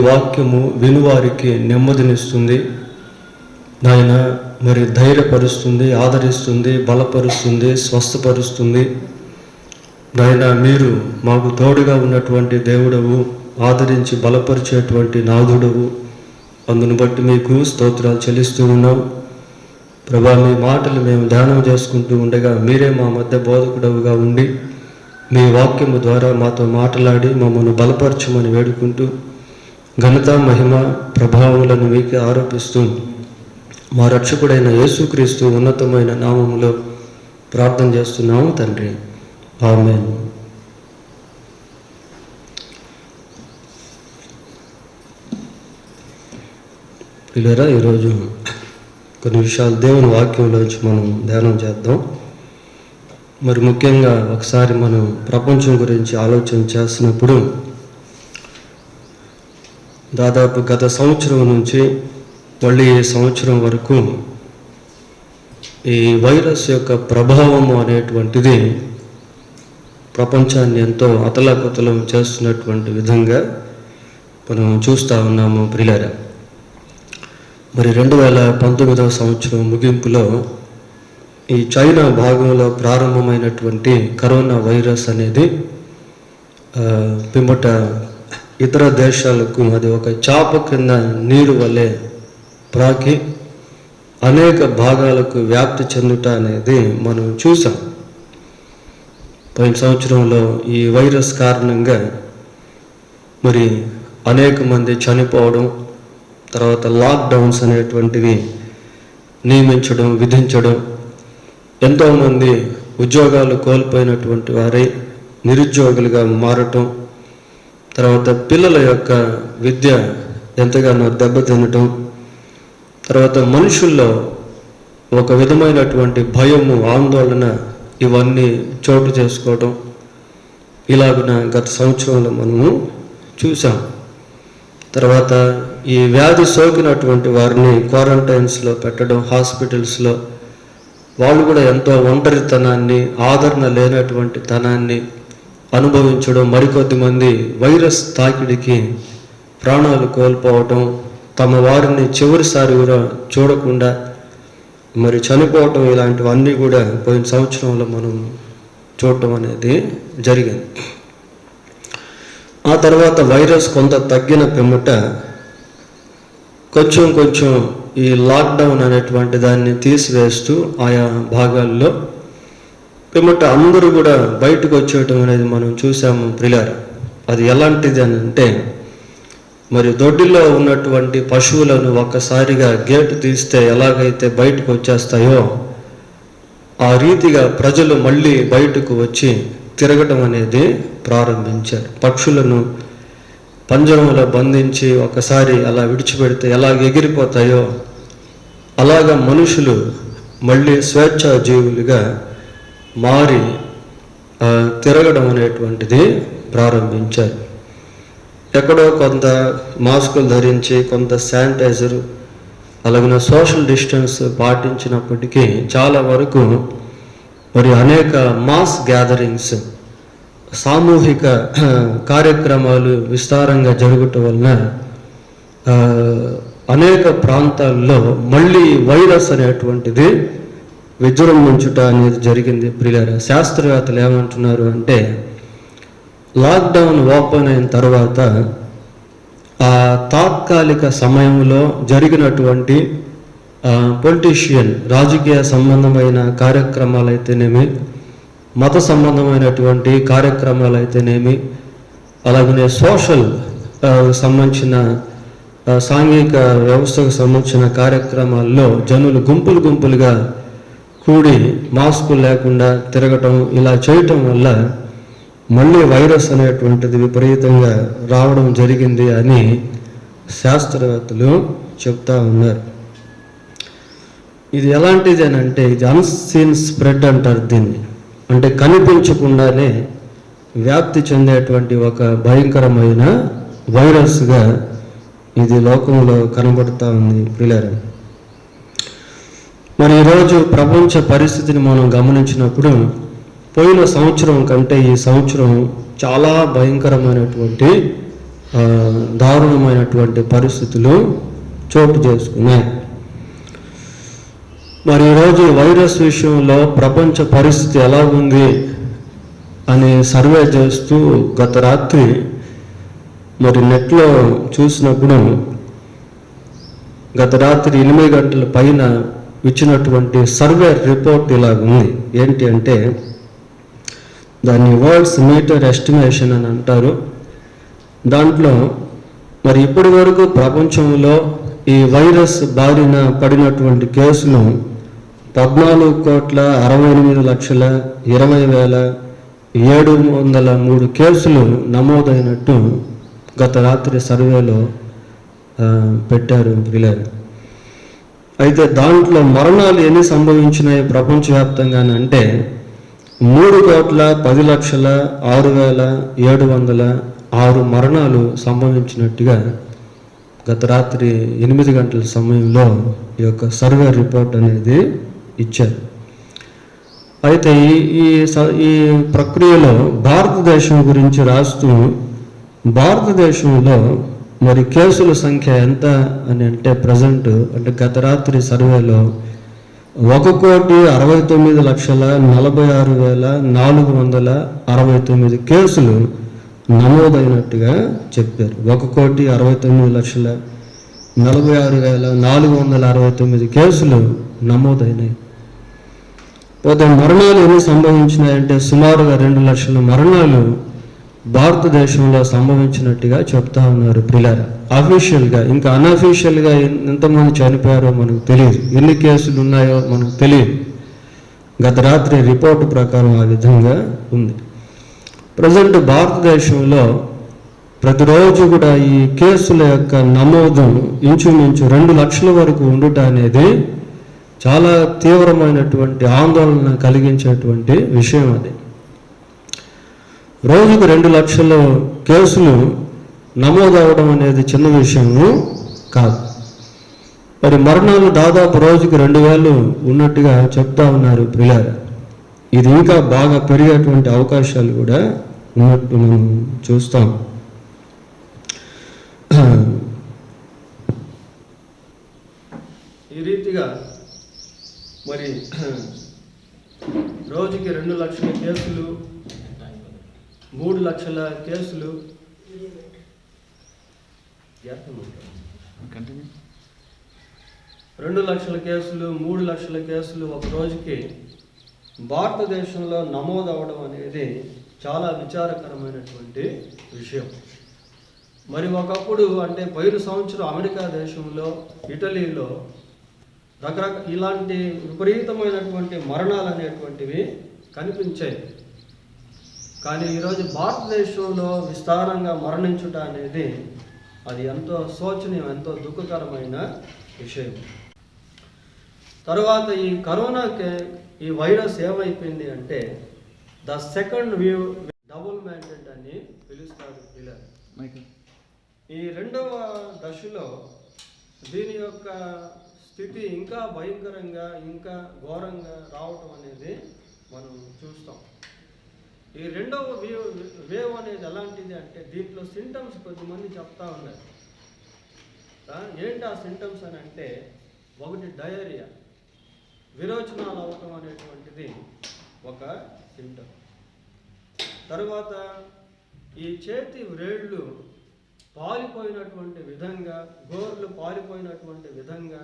వాక్యము వినువారికి నెమ్మదినిస్తుంది నాయన. మరి ధైర్యపరుస్తుంది, ఆదరిస్తుంది, బలపరుస్తుంది, స్వస్థపరుస్తుంది నాయన. మీరు మాకు తోడుగా ఉన్నటువంటి దేవుడవు, ఆదరించి బలపరిచేటువంటి నాథుడవు. అందును బట్టి మీకు స్తోత్రాలు చెల్లిస్తూ ఉన్నాం ప్రభా. మీ మాటలు మేము ధ్యానం చేసుకుంటూ ఉండగా మీరే మా మధ్య బోధకుడవుగా ఉండి మీ వాక్యము ద్వారా మాతో మాట్లాడి మమ్మల్ని బలపరచమని వేడుకుంటూ ఘనత, మహిమ, ప్రభావములను మీకే ఆరోపిస్తూ మా రక్షకుడైన యేసుక్రీస్తు ఉన్నతమైన నామములో ప్రార్థన చేస్తున్నాము తండ్రి, ఆమేన్. పిల్లరా, ఈరోజు కొన్ని విషయాలు దేవుని వాక్యంలోంచి మనం ధ్యానం చేద్దాం. మరి ముఖ్యంగా ఒకసారి మనం ప్రపంచం గురించి ఆలోచన చేసినప్పుడు దాదాపు గత సంవత్సరం నుంచి మళ్ళీ ఈ సంవత్సరం వరకు ఈ వైరస్ యొక్క ప్రభావము అనేటువంటిది ప్రపంచాన్ని ఎంతో అతలాకుతలం చేస్తున్నటువంటి విధంగా మనం చూస్తూ ఉన్నాము ప్రియులారా. మరి 2019వ సంవత్సరం ముగింపులో ఈ చైనా భాగంలో ప్రారంభమైనటువంటి కరోనా వైరస్ అనేది పిమ్మట ఇతర దేశాలకు అది ఒక చాప కింద నీరు వలె ప్రాకి అనేక భాగాలకు వ్యాప్తి చెందుట అనేది మనం చూసాం. పోయిన సంవత్సరంలో ఈ వైరస్ కారణంగా మరి అనేక మంది చనిపోవడం, తర్వాత లాక్డౌన్స్ అనేటువంటివి నియమించడం, విధించడం, ఎంతోమంది ఉద్యోగాలు కోల్పోయినటువంటి వారై నిరుద్యోగులుగా మారటం, తర్వాత పిల్లల యొక్క విద్య ఎంతగానో దెబ్బతినటం, తర్వాత మనుషుల్లో ఒక విధమైనటువంటి భయము, ఆందోళన ఇవన్నీ చోటు చేసుకోవడం ఇలాగున గత సంవత్సరంలో మనము చూసాం. తర్వాత ఈ వ్యాధి సోకినటువంటి వారిని క్వారంటైన్స్లో పెట్టడం, హాస్పిటల్స్లో వాళ్ళు కూడా ఎంతో ఒంటరితనాన్ని, ఆదరణ లేనటువంటి తనాన్ని అనుభవించడం, మరికొద్ది మంది వైరస్ తాకిడికి ప్రాణాలు కోల్పోవటం, తమ వారిని చివరిసారి కూడా చూడకుండా మరి చనిపోవటం, ఇలాంటివన్నీ కూడా పోయిన సంవత్సరంలో మనం చూడటం అనేది జరిగింది. ఆ తర్వాత వైరస్ కొంత తగ్గిన పిమ్మట కొంచెం ఈ లాక్డౌన్ అనేటువంటి దాన్ని తీసివేస్తూ ఆయా భాగాల్లో పిమ్మట అందరూ కూడా బయటకు వచ్చేయటం అనేది మనం చూసాము ప్రియులారా. అది ఎలాంటిది అని అంటే, మరి దొడ్డిలో ఉన్నటువంటి పశువులను ఒక్కసారిగా గేటు తీస్తే ఎలాగైతే బయటకు వచ్చేస్తాయో ఆ రీతిగా ప్రజలు మళ్ళీ బయటకు వచ్చి తిరగటం అనేది ప్రారంభించారు. పక్షులను పంజరంలో బంధించి ఒకసారి అలా విడిచిపెడితే ఎలాగ ఎగిరిపోతాయో అలాగా మనుషులు మళ్ళీ స్వేచ్ఛా జీవులుగా మారి తిరగడం అనేటువంటిది ప్రారంభించారు. ఎక్కడో కొంత మాస్కులు ధరించి, కొంత శానిటైజరు, అలాగే సోషల్ డిస్టెన్స్ పాటించినప్పటికీ చాలా వరకు మరి అనేక మాస్ గ్యాదరింగ్స్, సామూహిక కార్యక్రమాలు విస్తారంగా జరగటం వలన అనేక ప్రాంతాల్లో మళ్ళీ వైరస్ అనేటువంటిది విజృంభించుట అనేది జరిగింది ప్రియులారా. శాస్త్రవేత్తలు ఏమంటున్నారు అంటే, లాక్డౌన్ ఓపెన్ అయిన తర్వాత ఆ తాత్కాలిక సమయంలో జరిగినటువంటి పొలిటీషియన్, రాజకీయ సంబంధమైన కార్యక్రమాలు అయితేనేమి, మత సంబంధమైనటువంటి కార్యక్రమాలు అయితేనేమి, అలాగనే సోషల్ సంబంధించిన సాంఘిక వ్యవస్థకు సంబంధించిన కార్యక్రమాల్లో జనులు గుంపులుగా కూడి మాస్కులు లేకుండా తిరగటం, ఇలా చేయటం వల్ల మళ్ళీ వైరస్ అనేటువంటిది విపరీతంగా రావడం జరిగింది అని శాస్త్రవేత్తలు చెప్తా ఉన్నారు. ఇది ఎలాంటిది అని అంటే, ఇది అన్సీన్ స్ప్రెడ్ అంటారు దీన్ని. అంటే కనిపించకుండానే వ్యాప్తి చెందేటువంటి ఒక భయంకరమైన వైరస్గా ఇది లోకంలో కనబడుతూ ఉంది ప్రియులారా. మరి ఈరోజు ప్రపంచ పరిస్థితిని మనం గమనించినప్పుడు పోయిన సంవత్సరం కంటే ఈ సంవత్సరం చాలా భయంకరమైనటువంటి దారుణమైనటువంటి పరిస్థితులు చోటు చేసుకున్నాయి. మరి ఈరోజు వైరస్ విషయంలో ప్రపంచ పరిస్థితి ఎలా ఉంది అని సర్వే చేస్తూ గత రాత్రి మరి నెట్లో చూసినప్పుడు గత రాత్రి 8 గంటల పైన ఇచ్చినటువంటి సర్వే రిపోర్ట్ ఇలాగుంది. ఏంటి అంటే దాన్ని వరల్డ్స్ మీటర్ ఎస్టిమేషన్ అని అంటారు. దాంట్లో మరి ఇప్పటి వరకు ప్రపంచంలో ఈ వైరస్ బారిన పడినటువంటి కేసులు 14,68,20,703 కేసులు నమోదైనట్టు గత రాత్రి సర్వేలో పెట్టారు పిల్లలు. అయితే దాంట్లో మరణాలు ఎన్ని సంభవించినాయి ప్రపంచవ్యాప్తంగానే అంటే 3,10,06,706 మరణాలు సంభవించినట్టుగా గత రాత్రి 8 గంటల సమయంలో ఈ యొక్క సర్వే రిపోర్ట్ అనేది ఇచ్చారు. అయితే ఈ ప్రక్రియలో భారతదేశం గురించి రాస్తూ భారతదేశంలో మరి కేసుల సంఖ్య ఎంత అని అంటే ప్రజెంట్ అంటే గత రాత్రి సర్వేలో 1,69,46,469 కేసులు నమోదైనట్టుగా చెప్పారు. 1,69,46,469 కేసులు నమోదైనాయి. పోతే మరణాలు ఎన్ని సంభవించినాయంటే సుమారుగా 2 లక్షల మరణాలు భారతదేశంలో సంభవించినట్టుగా చెప్తా ఉన్నారు పిల్లలు. అఫీషియల్గా, ఇంకా అన్అఫీషియల్గా ఎంతమంది చనిపోయారో మనకు తెలియదు, ఎన్ని కేసులు ఉన్నాయో మనకు తెలియదు. గత రాత్రి రిపోర్టు ప్రకారం ఆ విధంగా ఉంది. ప్రజెంట్ భారతదేశంలో ప్రతిరోజు కూడా ఈ కేసుల యొక్క నమోదు ఇంచుమించు 2 లక్షల వరకు ఉండుట అనేది చాలా తీవ్రమైనటువంటి ఆందోళన కలిగించేటువంటి విషయం. అది రోజుకు 2 లక్షల కేసులు నమోదవడం అనేది చిన్న విషయము కాదు. మరి మరణాలు దాదాపు రోజుకి 2,000 ఉన్నట్టుగా చెప్తా ఉన్నారు పిల్లలు. ఇది ఇంకా బాగా పెరిగేటువంటి అవకాశాలు కూడా ఉన్నట్టు మనం చూస్తాం. ఈ రీతిగా మరి రోజుకి 2 లక్షల కేసులు, 3 లక్షల కేసులు, 2 లక్షల కేసులు, 3 లక్షల కేసులు ఒక రోజుకి భారతదేశంలో నమోదు అవడం అనేది చాలా విచారకరమైనటువంటి విషయం. మరి ఒకప్పుడు అంటే పైరు సంవత్సరం అమెరికా దేశంలో, ఇటలీలో ఇలాంటి విపరీతమైనటువంటి మరణాలు అనేటువంటివి కనిపించాయి. కానీ ఈరోజు భారతదేశంలో విస్తారంగా మరణించుట అనేది అది ఎంతో శోచనీయం, ఎంతో దుఃఖకరమైన విషయం. తర్వాత ఈ కరోనాకి ఈ వైరస్ ఏమైపోయింది అంటే the second wave double mandate అని పిలుస్తారు పిల్లలు. ఈ రెండవ దశలో దీని యొక్క స్థితి ఇంకా భయంకరంగా, ఇంకా ఘోరంగా రావటం అనేది మనం చూస్తాం. ఈ రెండవ వేవ్ అనేది ఎలాంటిది అంటే దీంట్లో సింటమ్స్ కొద్దిమంది చెప్తా ఉన్నారు. ఏంటి ఆ సింటమ్స్ అని అంటే, ఒకటి డయేరియా, విరోచనాలు అవటం అనేటువంటిది ఒక సింటమ్. తర్వాత ఈ చేతి వ్రేళ్ళు పాలిపోయినటువంటి విధంగా, గోర్లు పాలిపోయినటువంటి విధంగా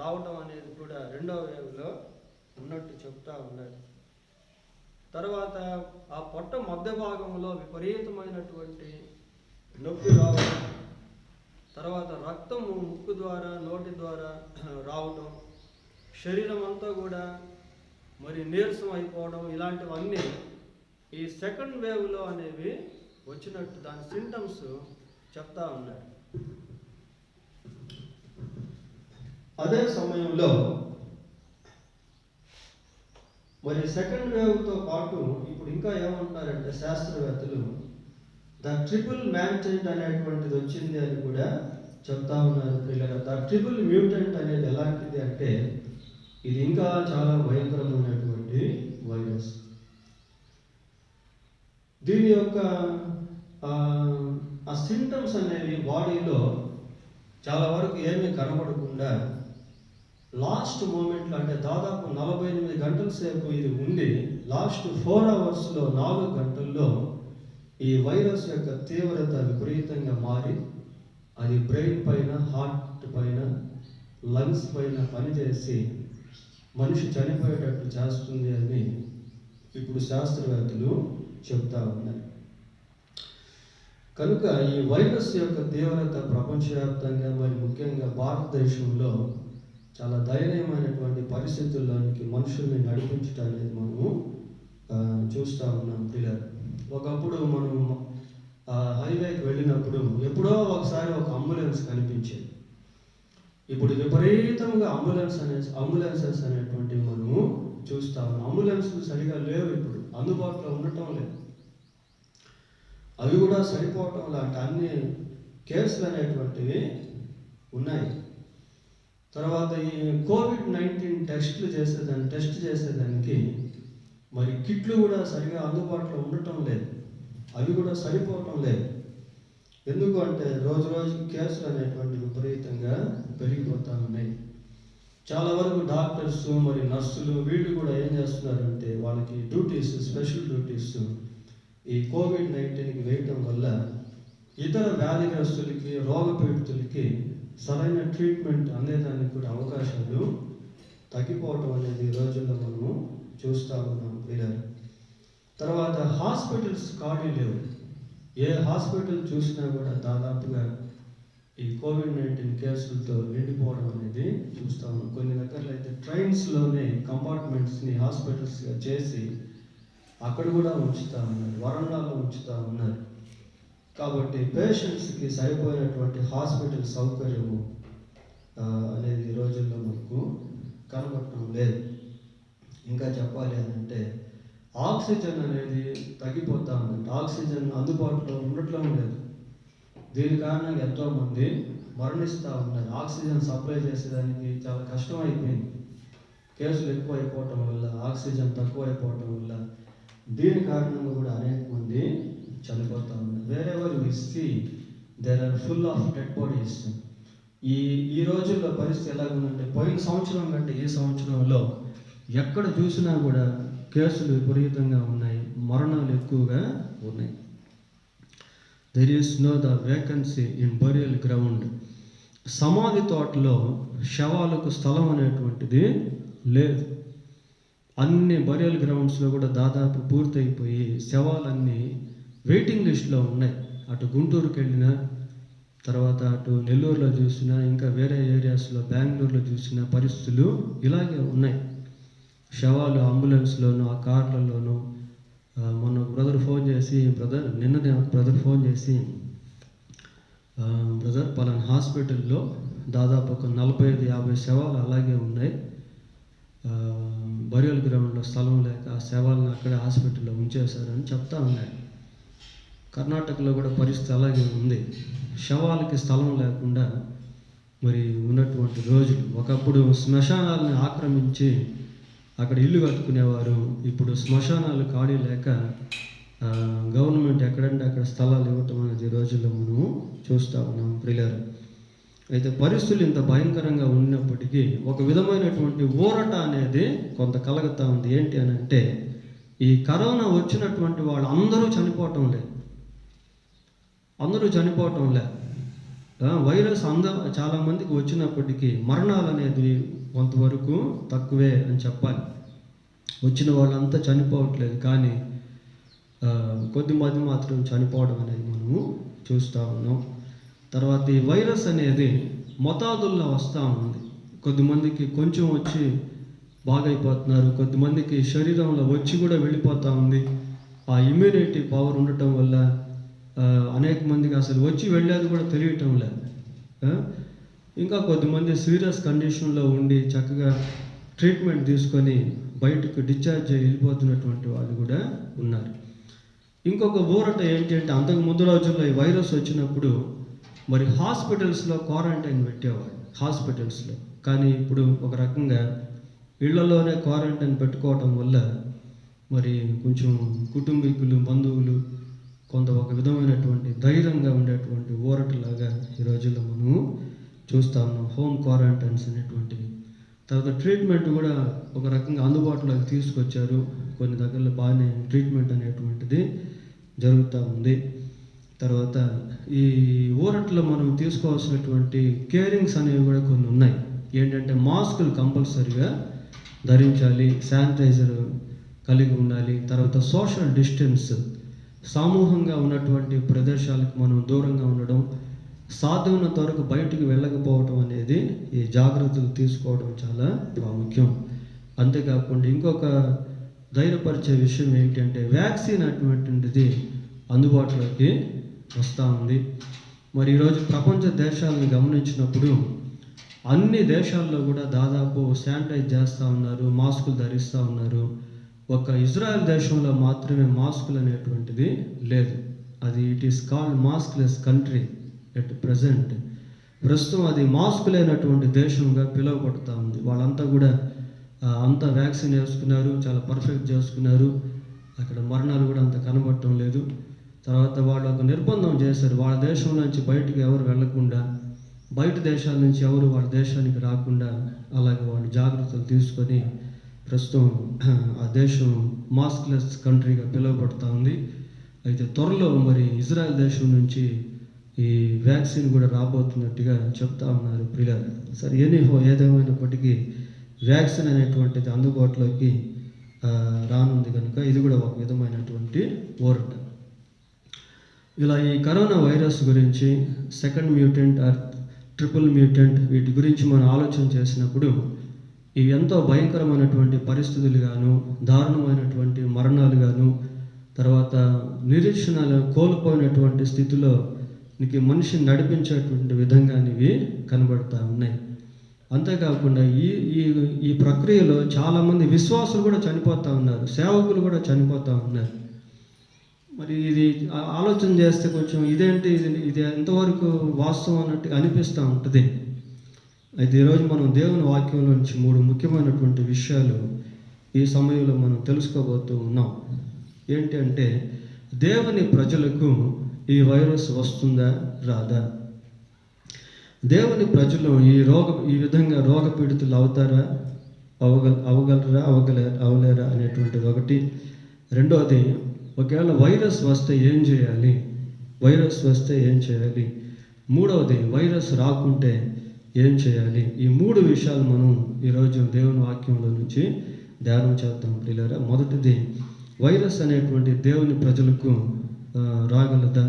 రావటం అనేది కూడా రెండవ వేవ్లో ఉన్నట్టు చెప్తా ఉన్నారు. తర్వాత ఆ పొట్ట మధ్య భాగంలో విపరీతమైనటువంటి నొప్పి రావడం, తర్వాత రక్తము ముక్కు ద్వారా, నోటి ద్వారా రావడం, శరీరం అంతా కూడా మరి నీరసం అయిపోవడం, ఇలాంటివన్నీ ఈ సెకండ్ వేవ్లో అనేవి వచ్చినట్టు దాని సింటమ్స్ చెప్తా ఉన్నారు. అదే సమయంలో మరి సెకండ్ వేవ్తో పాటు ఇప్పుడు ఇంకా ఏమంటారంటే శాస్త్రవేత్తలు ద ట్రిపుల్ మ్యాటెంట్ అనేటువంటిది వచ్చింది అని కూడా చెప్తా ఉన్నారు పిల్లలు. ద ట్రిపుల్ మ్యూటెంట్ అనేది ఎలాంటిది అంటే ఇది ఇంకా చాలా భయంకరమైనటువంటి వైరస్. దీని యొక్క ఆ సింటమ్స్ అనేవి బాడీలో చాలా వరకు ఏమీ కనబడకుండా లాస్ట్ మూమెంట్లో, అంటే దాదాపు 48 గంటల సేపు ఇది ఉండి లాస్ట్ 4 అవర్స్లో 4 గంటల్లో ఈ వైరస్ యొక్క తీవ్రత విపరీతంగా మారి అది బ్రెయిన్ పైన, హార్ట్ పైన, లంగ్స్ పైన పనిచేసి మనిషి చనిపోయేటట్టు చేస్తుంది అని ఇప్పుడు శాస్త్రవేత్తలు చెప్తా ఉన్నారు. కనుక ఈ వైరస్ యొక్క తీవ్రత ప్రపంచవ్యాప్తంగా, మరి ముఖ్యంగా భారతదేశంలో చాలా దయనీయమైనటువంటి పరిస్థితుల్లోనికి మనుషుల్ని నడిపించడం అనేది మనము చూస్తూ ఉన్నాం పిల్లలు. ఒకప్పుడు మనం హైవేకి వెళ్ళినప్పుడు ఎప్పుడో ఒకసారి ఒక అంబులెన్స్ కనిపించేది. ఇప్పుడు విపరీతంగా అంబులెన్సెస్ అనేటువంటివి మనము చూస్తూ ఉన్నాం. అంబులెన్స్లు సరిగా లేవు, ఇప్పుడు అందుబాటులో ఉండటం లేదు. అవి కూడా సరిపోవటం లాంటి అన్ని కేసులు అనేటువంటివి ఉన్నాయి. తర్వాత ఈ కోవిడ్-19 టెస్ట్ చేసేదానికి మరి కిట్లు కూడా సరిగా అందుబాటులో ఉండటం లేదు, అవి కూడా సరిపోవటం లేదు. ఎందుకు అంటే రోజు రోజుకి కేసులు అనేటువంటి విపరీతంగా పెరిగిపోతూ ఉన్నాయి. చాలా వరకు డాక్టర్స్, మరి నర్సులు వీళ్ళు కూడా ఏం చేస్తున్నారంటే వాళ్ళకి డ్యూటీస్, స్పెషల్ డ్యూటీస్ ఈ కోవిడ్-19కి వేయటం వల్ల ఇతర వ్యాధిగ్రస్తులకి, రోగపీడితులకి సరైన ట్రీట్మెంట్ అందేదానికి కూడా అవకాశాలు తగ్గిపోవటం అనేది ఈ రోజుల్లో మనము చూస్తూ ఉన్నాం పిల్లలు. తర్వాత హాస్పిటల్స్ ఖాళీ లేవు. ఏ హాస్పిటల్ చూసినా కూడా దాదాపుగా ఈ కోవిడ్-19 కేసులతో నిండిపోవడం అనేది చూస్తూ ఉన్నాం. కొన్ని దగ్గరలో అయితే ట్రైన్స్లోనే కంపార్ట్మెంట్స్ని హాస్పిటల్స్గా చేసి అక్కడ కూడా ఉంచుతూ ఉన్నారు, వరండాల్లో ఉంచుతూ ఉన్నారు. కాబట్టి పేషెంట్స్కి సరిపోయినటువంటి హాస్పిటల్ సౌకర్యము అనేది ఈ రోజుల్లో మనకు కనబడటం లేదు. ఇంకా చెప్పాలి అని అంటే ఆక్సిజన్ అనేది తగ్గిపోతూ ఉందంటే ఆక్సిజన్ అందుబాటులో ఉండటం లేదు. దీని కారణంగా ఎంతోమంది మరణిస్తూ ఉన్నారు. ఆక్సిజన్ సప్లై చేసేదానికి చాలా కష్టం అయిపోయింది. కేసులు ఎక్కువ అయిపోవటం వల్ల, ఆక్సిజన్ తక్కువ అయిపోవటం వల్ల దీని కారణంగా కూడా అనేక మంది చనిపోతూ ఉన్నారు. Wherever we see there are full of dead bodies. ఈ రోజుల్లో పరిస్థితి ఎలాగుందంటే పోయిన సంవత్సరం కంటే ఈ సంవత్సరంలో ఎక్కడ చూసినా కూడా కేసులు విపరీతంగా ఉన్నాయి, మరణాలు ఎక్కువగా ఉన్నాయి. There is know the vacancy in burial ground. సమాధి తోటలో శవాలకు స్థలం అనేటువంటిది లేదు. అన్ని బరియల్ గ్రౌండ్స్లో కూడా దాదాపు పూర్తయిపోయి శవాలన్నీ వెయిటింగ్ లిస్ట్లో ఉన్నాయి. అటు గుంటూరుకి వెళ్ళినా, తర్వాత అటు నెల్లూరులో చూసినా, ఇంకా వేరే ఏరియాస్లో బెంగళూరులో చూసిన పరిస్థితులు ఇలాగే ఉన్నాయి. శవాలు అంబులెన్స్లోనూ, ఆ కార్లలోనూ. మొన్న బ్రదర్ ఫోన్ చేసి, నిన్ననే బ్రదర్ ఫోన్ చేసి, బ్రదర్ పలానా హాస్పిటల్లో దాదాపు ఒక 45-50 శవాలు అలాగే ఉన్నాయి, బరియల్ గ్రౌండ్లో స్థలం లేక ఆ శవాలను అక్కడే హాస్పిటల్లో ఉంచేశారని చెప్తా ఉన్నాయి. కర్ణాటకలో కూడా పరిస్థితి అలాగే ఉంది. శవాలకి స్థలం లేకుండా మరి ఉన్నటువంటి రోజులు. ఒకప్పుడు శ్మశానాలని ఆక్రమించి అక్కడ ఇల్లు కట్టుకునేవారు. ఇప్పుడు శ్మశానాలు ఖాళీ లేక గవర్నమెంట్ ఎక్కడంటే అక్కడ స్థలాలు ఇవ్వటం అనేది రోజుల్లో మనము చూస్తూ ఉన్నాం ప్రియులారా. అయితే పరిస్థితులు ఇంత భయంకరంగా ఉన్నప్పటికీ ఒక విధమైనటువంటి ఊరట అనేది కొంత కలుగుతూ ఉంది. ఏంటి అని అంటే ఈ కరోనా వచ్చినటువంటి వాళ్ళు అందరూ చనిపోవటం లేదు, వైరస్ చాలామందికి వచ్చినప్పటికీ మరణాలు అనేది కొంతవరకు తక్కువే అని చెప్పాలి. వచ్చిన వాళ్ళంతా చనిపోవట్లేదు, కానీ కొద్దిమంది మాత్రం చనిపోవడం అనేది మనము చూస్తూ ఉన్నాం. తర్వాత ఈ వైరస్ అనేది మోతాదుల్లో వస్తూ ఉంది. కొద్దిమందికి కొంచెం వచ్చి బాగైపోతున్నారు, కొద్దిమందికి శరీరంలో వచ్చి కూడా వెళ్ళిపోతూ ఉంది. ఆ ఇమ్యూనిటీ పవర్ ఉండటం వల్ల అనేక మందికి అసలు వచ్చి వెళ్ళేది కూడా తెలియటం లేదు. ఇంకా కొద్దిమంది సీరియస్ కండిషన్లో ఉండి చక్కగా ట్రీట్మెంట్ తీసుకొని బయటకు డిశ్చార్జ్ అయ్యి వెళ్ళిపోతున్నటువంటి వాళ్ళు కూడా ఉన్నారు. ఇంకొక ఊరట ఏంటి అంటే అంతకు ముందు రోజుల్లో ఈ వైరస్ వచ్చినప్పుడు మరి హాస్పిటల్స్లో క్వారంటైన్ పెట్టేవాడు హాస్పిటల్స్లో. కానీ ఇప్పుడు ఒక రకంగా ఇళ్లలోనే క్వారంటైన్ పెట్టుకోవటం వల్ల మరి కొంచెం కుటుంబీకులు, బంధువులు కొంత ఒక విధమైనటువంటి ధైర్యంగా ఉండేటువంటి ఊరటలాగా ఈ రోజుల్లో మనము చూస్తా ఉన్నాం. హోమ్ క్వారంటైన్స్ అనేటువంటివి. తర్వాత ట్రీట్మెంట్ కూడా ఒక రకంగా అందుబాటులోకి తీసుకొచ్చారు. కొన్ని దగ్గరలో బాగానే ట్రీట్మెంట్ అనేటువంటిది జరుగుతూ ఉంది. తర్వాత ఈ ఊరట్లో మనం తీసుకోవాల్సినటువంటి కేరింగ్స్ అనేవి కూడా కొన్ని ఉన్నాయి. ఏంటంటే మాస్కులు కంపల్సరీగా ధరించాలి, శానిటైజర్ కలిగి ఉండాలి. తర్వాత సోషల్ డిస్టెన్స్, సమూహంగా ఉన్నటువంటి ప్రదేశాలకు మనం దూరంగా ఉండడం, సాధ్యమైనంత వరకు బయటికి వెళ్ళకపోవడం అనేది ఈ జాగ్రత్తలు తీసుకోవడం చాలా ప్రాముఖ్యం. అంతేకాకుండా ఇంకొక ధైర్యపరిచే విషయం ఏంటంటే వ్యాక్సిన్ అటువంటిది అందుబాటులోకి వస్తూ ఉంది. మరి ఈరోజు ప్రపంచ దేశాలను గమనించినప్పుడు అన్ని దేశాల్లో కూడా దాదాపు శానిటైజ్ చేస్తూ ఉన్నారు, మాస్కులు ధరిస్తూ ఉన్నారు. ఒక ఇజ్రాయెల్ దేశంలో మాత్రమే మాస్కులు అనేటువంటిది లేదు. అది it is called maskless country at present. ప్రస్తుతం అది మాస్క్ లేనటువంటి దేశంగా పిలువబడుతూ ఉంది. వాళ్ళంతా కూడా అంతా వ్యాక్సిన్ వేసుకున్నారు, చాలా పర్ఫెక్ట్ చేసుకున్నారు. అక్కడ మరణాలు కూడా అంత కనబడటం లేదు. తర్వాత వాళ్ళు ఒక నిర్బంధం చేశారు, వాళ్ళ దేశం నుంచి బయటికి ఎవరు వెళ్లకుండా, బయట దేశాల నుంచి ఎవరు వాళ్ళ దేశానికి రాకుండా. అలాగే వాళ్ళు జాగ్రత్తలు తీసుకొని ప్రస్తుతం ఆ దేశం మాస్క్లెస్ కంట్రీగా పిలువబడుతూ ఉంది. అయితే త్వరలో మరి ఇజ్రాయెల్ దేశం నుంచి ఈ వ్యాక్సిన్ కూడా రాబోతున్నట్టుగా చెప్తా ఉన్నారు ప్రియులారా. సరే, ఏదేమైనప్పటికీ వ్యాక్సిన్ అనేటువంటిది అందుబాటులోకి రానుంది కనుక ఇది కూడా ఒక విధమైనటువంటి ఊరట. ఇలా ఈ కరోనా వైరస్ గురించి second mutant or triple mutant వీటి గురించి మనం ఆలోచన చేసినప్పుడు ఇవి ఎంతో భయంకరమైనటువంటి పరిస్థితులు గాను, దారుణమైనటువంటి మరణాలు గాను, తర్వాత నిరీక్షణలు కోల్పోయినటువంటి స్థితిలో నీకు మనిషిని నడిపించేటువంటి విధంగా ఇవి కనబడతా ఉన్నాయి. అంతేకాకుండా ఈ ప్రక్రియలో చాలామంది విశ్వాసులు కూడా చనిపోతూ ఉన్నారు, సేవకులు కూడా చనిపోతూ ఉన్నారు. మరి ఇది ఆలోచన చేస్తే కొంచెం ఇదేంటి, ఇది ఎంతవరకు వాస్తవం అన్నట్టు అనిపిస్తూ ఉంటుంది. అయితే ఈరోజు మనం దేవుని వాక్యంలో నుంచి 3 ముఖ్యమైనటువంటి విషయాలు ఈ సమయంలో మనం తెలుసుకోబోతూ ఉన్నాం. ఏంటి అంటే, దేవుని ప్రజలకు ఈ వైరస్ వస్తుందా రాదా? దేవుని ప్రజలు ఈ విధంగా రోగపీడితులు అవుతారా, అవలేరా అనేటువంటిది ఒకటి. రెండవది, ఒకవేళ వైరస్ వస్తే ఏం చేయాలి? మూడవది, వైరస్ రాకుంటే ఏం చేయాలి? ఈ 3 విషయాలు మనం ఈరోజు దేవుని వాక్యంలో నుంచి ధ్యానం చేద్దాం ప్రియులారా. మొదటిది, వైరస్ అనేటువంటి దేవుని ప్రజలకు రాగలదా?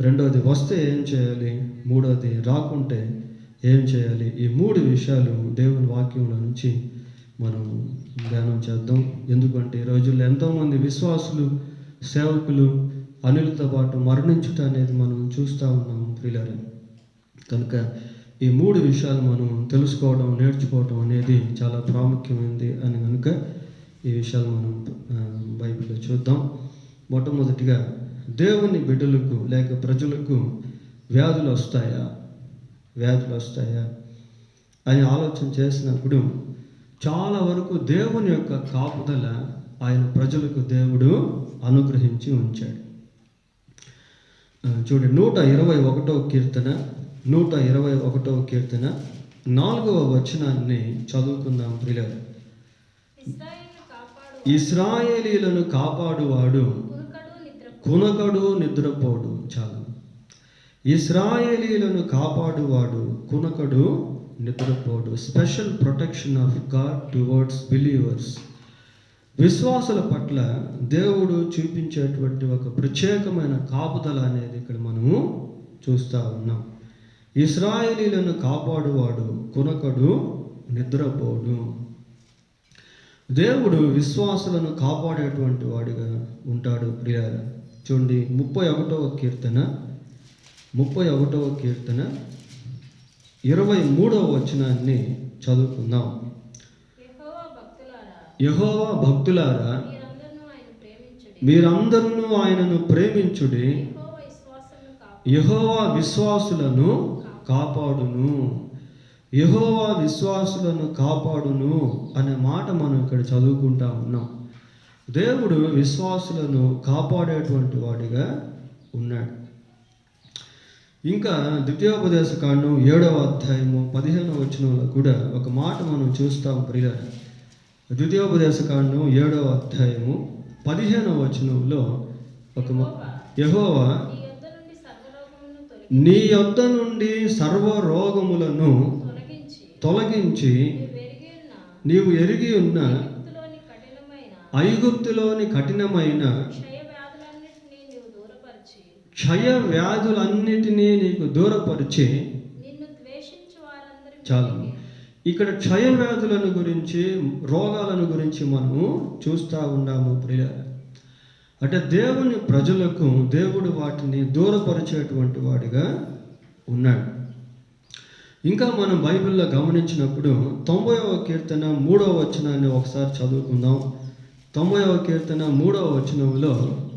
రెండవది, వస్తే ఏం చేయాలి? మూడవది, రాకుంటే ఏం చేయాలి? ఈ 3 విషయాలు దేవుని వాక్యంలో నుంచి మనం ధ్యానం చేద్దాం. ఎందుకంటే ఈ రోజుల్లో ఎంతోమంది విశ్వాసులు, సేవకులు అనిలతో పాటు మరణించుట అనేది మనం చూస్తూ ఉన్నాము ప్రియులారా. కనుక ఈ 3 విషయాలు మనం తెలుసుకోవడం, నేర్చుకోవడం అనేది చాలా ప్రాముఖ్యమైనది అని కనుక ఈ విషయాలు మనం బైబిల్లో చూద్దాం. మొట్టమొదటిగా, దేవుని బిడ్డలకు లేక ప్రజలకు వ్యాధులు వస్తాయా అని ఆలోచన చేసినప్పుడు చాలా వరకు దేవుని యొక్క కాపుదల ఆయన ప్రజలకు దేవుడు అనుగ్రహించి ఉంచాడు. చూడండి, 121వ కీర్తన 4వ వచనాన్ని చదువుకుందాం ప్రియులారా. ఇశ్రాయేలీలను కాపాడువాడు కునకడు నిద్రపోడు. చాలు. ఇశ్రాయేలీలను కాపాడువాడు కునకడు నిద్రపోడు. Special protection of God towards believers. విశ్వాసుల పట్ల దేవుడు చూపించేటువంటి ఒక ప్రత్యేకమైన కాపుదల అనేది ఇక్కడ మనము చూస్తూ ఉన్నాం. ఇశ్రాయేలీలను కాపాడువాడు కునకడు నిద్రపోడు. దేవుడు విశ్వాసులను కాపాడేటువంటి వాడిగా ఉంటాడు ప్రియారా. చూడండి, 31వ కీర్తన 23వ వచనాన్ని చదువుకుందాం. యెహోవా భక్తులారా, మీరందరూ ఆయనను ప్రేమించుడి. యెహోవా విశ్వాసులను కాపాడును. యెహోవా విశ్వాసులను కాపాడును అనే మాట మనం ఇక్కడ చదువుకుంటా ఉన్నాం. దేవుడు విశ్వాసులను కాపాడేటువంటి వాడిగా ఉన్నాడు. ఇంకా ద్వితీయోపదేశ కాండం 7వ అధ్యాయము 15వ వచనంలో కూడా ఒక మాట మనం చూస్తాం ప్రియులారా. ద్వితీయోపదేశ కాండం 7వ అధ్యాయము 15వ వచనంలో ఒక యెహోవా నీ యొద్ద నుండి సర్వ రోగములను తొలగించి నీవు ఎరిగి ఉన్న ఐగుప్తులోని కఠినమైన క్షయ వ్యాధులన్నిటినీ నీకు దూరపరిచి. చాలు, ఇక్కడ క్షయ వ్యాధులను గురించి, రోగాలను గురించి మనము చూస్తూ ఉన్నాము ప్రియులారా. అంటే దేవుని ప్రజలకు దేవుడు వాటిని దూరపరిచేటువంటి వాడిగా ఉన్నాడు. ఇంకా మనం బైబిల్లో గమనించినప్పుడు 90వ కీర్తన 3వ వచనాన్ని ఒకసారి చదువుకుందాం. 90వ కీర్తన 3వ వచనంలో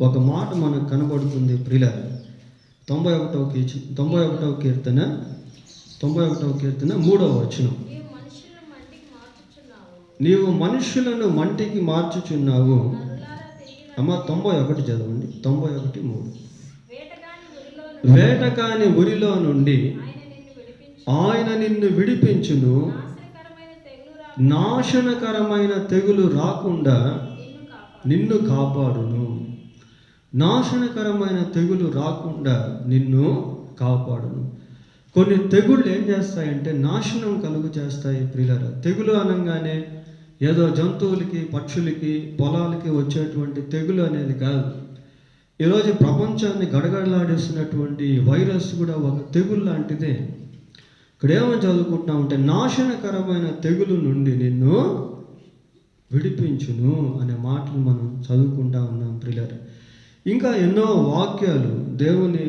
ఒక మాట మనకు కనబడుతుంది ప్రియులారా. 91వ కీర్తన 3వ వచనం. నీవు మనుషులను మంటికి మార్చుచున్నావు. అమ్మ 91 చదవండి. 91:3. వేటకాని ఉరిలో నుండి ఆయన నిన్ను విడిపించును, నాశనకరమైన తెగులు రాకుండా నిన్ను కాపాడును. నాశనకరమైన తెగులు రాకుండా నిన్ను కాపాడును. కొన్ని తెగుళ్ళు ఏం చేస్తాయంటే నాశనం కలుగు చేస్తాయి ప్రియులారా. తెగులు అనగానే ఏదో జంతువులకి, పక్షులకి, పొలాలకి వచ్చేటువంటి తెగులు అనేది కాదు. ఈరోజు ప్రపంచాన్ని గడగడలాడిస్తున్నటువంటి వైరస్ కూడా ఒక తెగులు లాంటిదే. ఇక్కడ ఏమని చదువుకుంటున్నామంటే నాశనకరమైన తెగులు నుండి నిన్ను విడిపించును అనే మాటలు మనం చదువుకుంటా ఉన్నాం ప్రియులారా. ఇంకా ఎన్నో వాక్యాలు దేవుని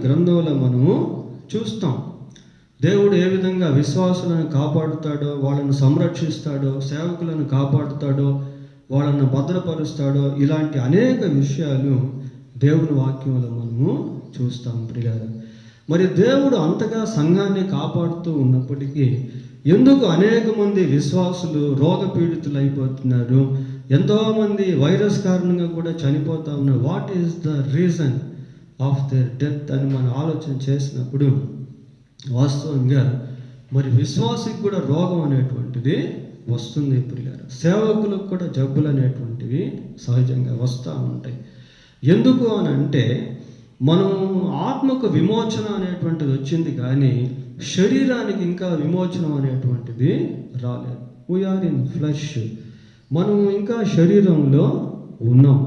గ్రంథంలో మనము చూస్తాం. దేవుడు ఏ విధంగా విశ్వాసులను కాపాడుతాడో, వాళ్ళను సంరక్షిస్తాడో, సేవకులను కాపాడుతాడో, వాళ్ళను భద్రపరుస్తాడో, ఇలాంటి అనేక విషయాలు దేవుని వాక్యంలో మనము చూస్తాం ప్రియులారా. మరి దేవుడు అంతగా సంఘాన్ని కాపాడుతూ ఉన్నప్పటికీ ఎందుకు అనేక మంది విశ్వాసులు రోగపీడితులు అయిపోతున్నారు, ఎంతోమంది వైరస్ కారణంగా కూడా చనిపోతా ఉన్నారు? What is the reason of their death అని మనం ఆలోచన చేసినప్పుడు వాస్తవంగా మరి విశ్వాసికి కూడా రోగం అనేటువంటిది వస్తుంది ప్రియులారా. సేవకులకు కూడా జబ్బులు అనేటువంటివి సహజంగా వస్తూ ఉంటాయి. ఎందుకు అని అంటే మనం ఆత్మకు విమోచన అనేటువంటిది వచ్చింది కానీ శరీరానికి ఇంకా విమోచనం అనేటువంటిది రాలేదు. వీఆర్ ఇన్ ఫ్లెష్, మనం ఇంకా శరీరంలో ఉన్నాం.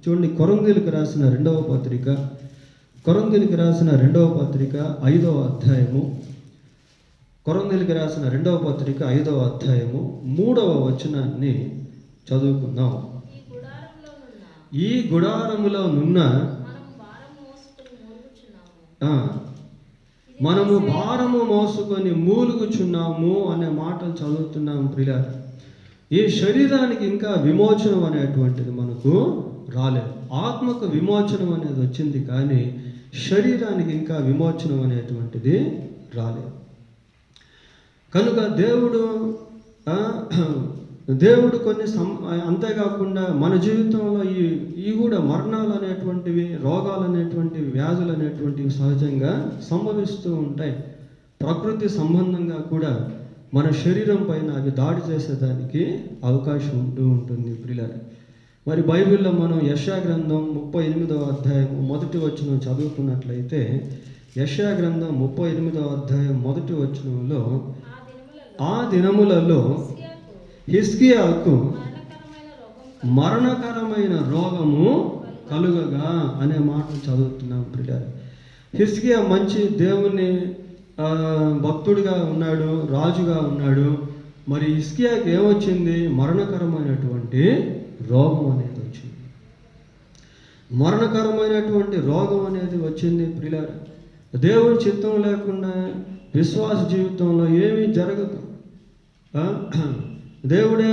చూడండి, కొరింథీయులకు రాసిన 2వ పత్రిక 5వ అధ్యాయము, కొరింథీయులకు రాసిన 2వ పత్రిక 5వ అధ్యాయము 3వ వచనాన్ని చదువుకుందాం. ఈ గుడారములో నున్న మనము భారము మోసుకొని మూలుగుచున్నాము అనే మాటలు చదువుతున్నాం ప్రియులారా. ఈ శరీరానికి ఇంకా విమోచనం అనేటువంటిది మనకు రాలేదు. ఆత్మకు విమోచనం అనేది వచ్చింది కానీ శరీరానికి ఇంకా విమోచనం అనేటువంటిది రాలేదు. కనుక దేవుడు కొన్ని అంతేకాకుండా మన జీవితంలో ఈ కూడా మరణాలు అనేటువంటివి, రోగాలు అనేటువంటివి, వ్యాధులు అనేటువంటివి సహజంగా సంభవిస్తూ ఉంటాయి. ప్రకృతి సంబంధంగా కూడా మన శరీరం పైన అవి దాడి చేసేదానికి అవకాశం ఉంటూ ఉంటుంది ప్రియులారా. మరి బైబిల్లో మనం యెషయా గ్రంథం 38వ అధ్యాయం 1వ వచనం చదువుకున్నట్లయితే, యెషయా గ్రంథం 38వ అధ్యాయం 1వ వచనంలో ఆ దినములలో హిజ్కియాకు మరణకరమైన రోగము కలుగగా అనే మాట చదువుతున్నాం ప్రియులారా. హిజ్కియా మంచి దేవుని భక్తుడిగా ఉన్నాడు, రాజుగా ఉన్నాడు. మరి హిజ్కియాకి ఏమొచ్చింది? మరణకరమైనటువంటి రోగం అనేది వచ్చింది. మరణకరమైనటువంటి రోగం అనేది వచ్చింది ప్రియులారా. దేవుని చిత్తం లేకుండా విశ్వాస జీవితంలో ఏమీ జరగదు. దేవుడే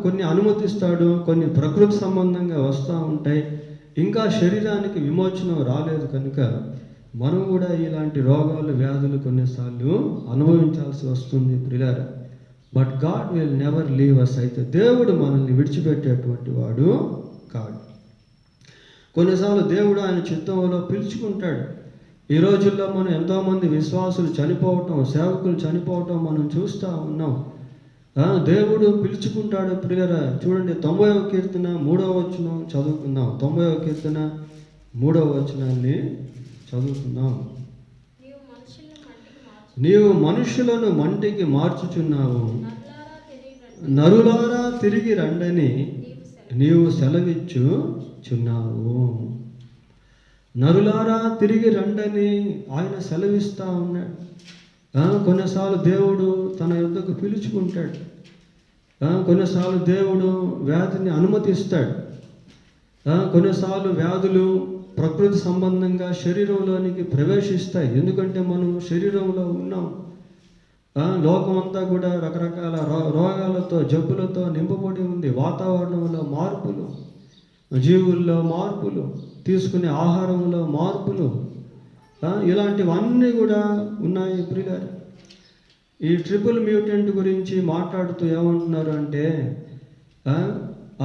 కొన్ని అనుమతిస్తాడు, కొన్ని ప్రకృతి సంబంధంగా వస్తూ ఉంటాయి. ఇంకా శరీరానికి విమోచనం రాలేదు కనుక మనం కూడా ఇలాంటి రోగాలు, వ్యాధులు కొన్నిసార్లు అనుభవించాల్సి వస్తుంది ప్రియులారా. But God will never leave us. అయితే దేవుడు మనల్ని విడిచిపెట్టేటువంటి వాడు కాదు. కొన్నిసార్లు దేవుడు ఆయన చిత్తంలో పిలుచుకుంటాడు. ఈ రోజుల్లో మనం ఎంతోమంది విశ్వాసులు చనిపోవటం, సేవకులు చనిపోవటం మనం చూస్తూ ఉన్నాం. దేవుడు పిలుచుకుంటాడు. ప్రియరా చూడండి, 90వ కీర్తన 3వ వచనం చదువుకుందాం. 90వ కీర్తన 3వ వచనాన్ని చదువుకుందాం. నీవు మనుషులను మంటికి మార్చుచున్నావు, నరులారా తిరిగి రండని నీవు సెలవిచ్చుచున్నావు. నరులారా తిరిగి రండని ఆయన సెలవిస్తూ ఉన్నాడు. కొన్నిసార్లు దేవుడు తన యొద్దకు పిలుచుకుంటాడు. కొన్నిసార్లు దేవుడు వ్యాధిని అనుమతిస్తాడు. కొన్నిసార్లు వ్యాధులు ప్రకృతి సంబంధంగా శరీరంలోనికి ప్రవేశిస్తాయి. ఎందుకంటే మనం శరీరంలో ఉన్నాం. లోకం అంతా కూడా రకరకాల రోగాలతో, జబ్బులతో నింపబడి ఉంది. వాతావరణంలో మార్పులు, జీవుల్లో మార్పులు, తీసుకునే ఆహారంలో మార్పులు, ఇలాంటివన్నీ కూడా ఉన్నాయి. ప్రియులారా, ఈ ట్రిపుల్ మ్యూటెంట్ గురించి మాట్లాడుతూ ఏమంటున్నారు అంటే,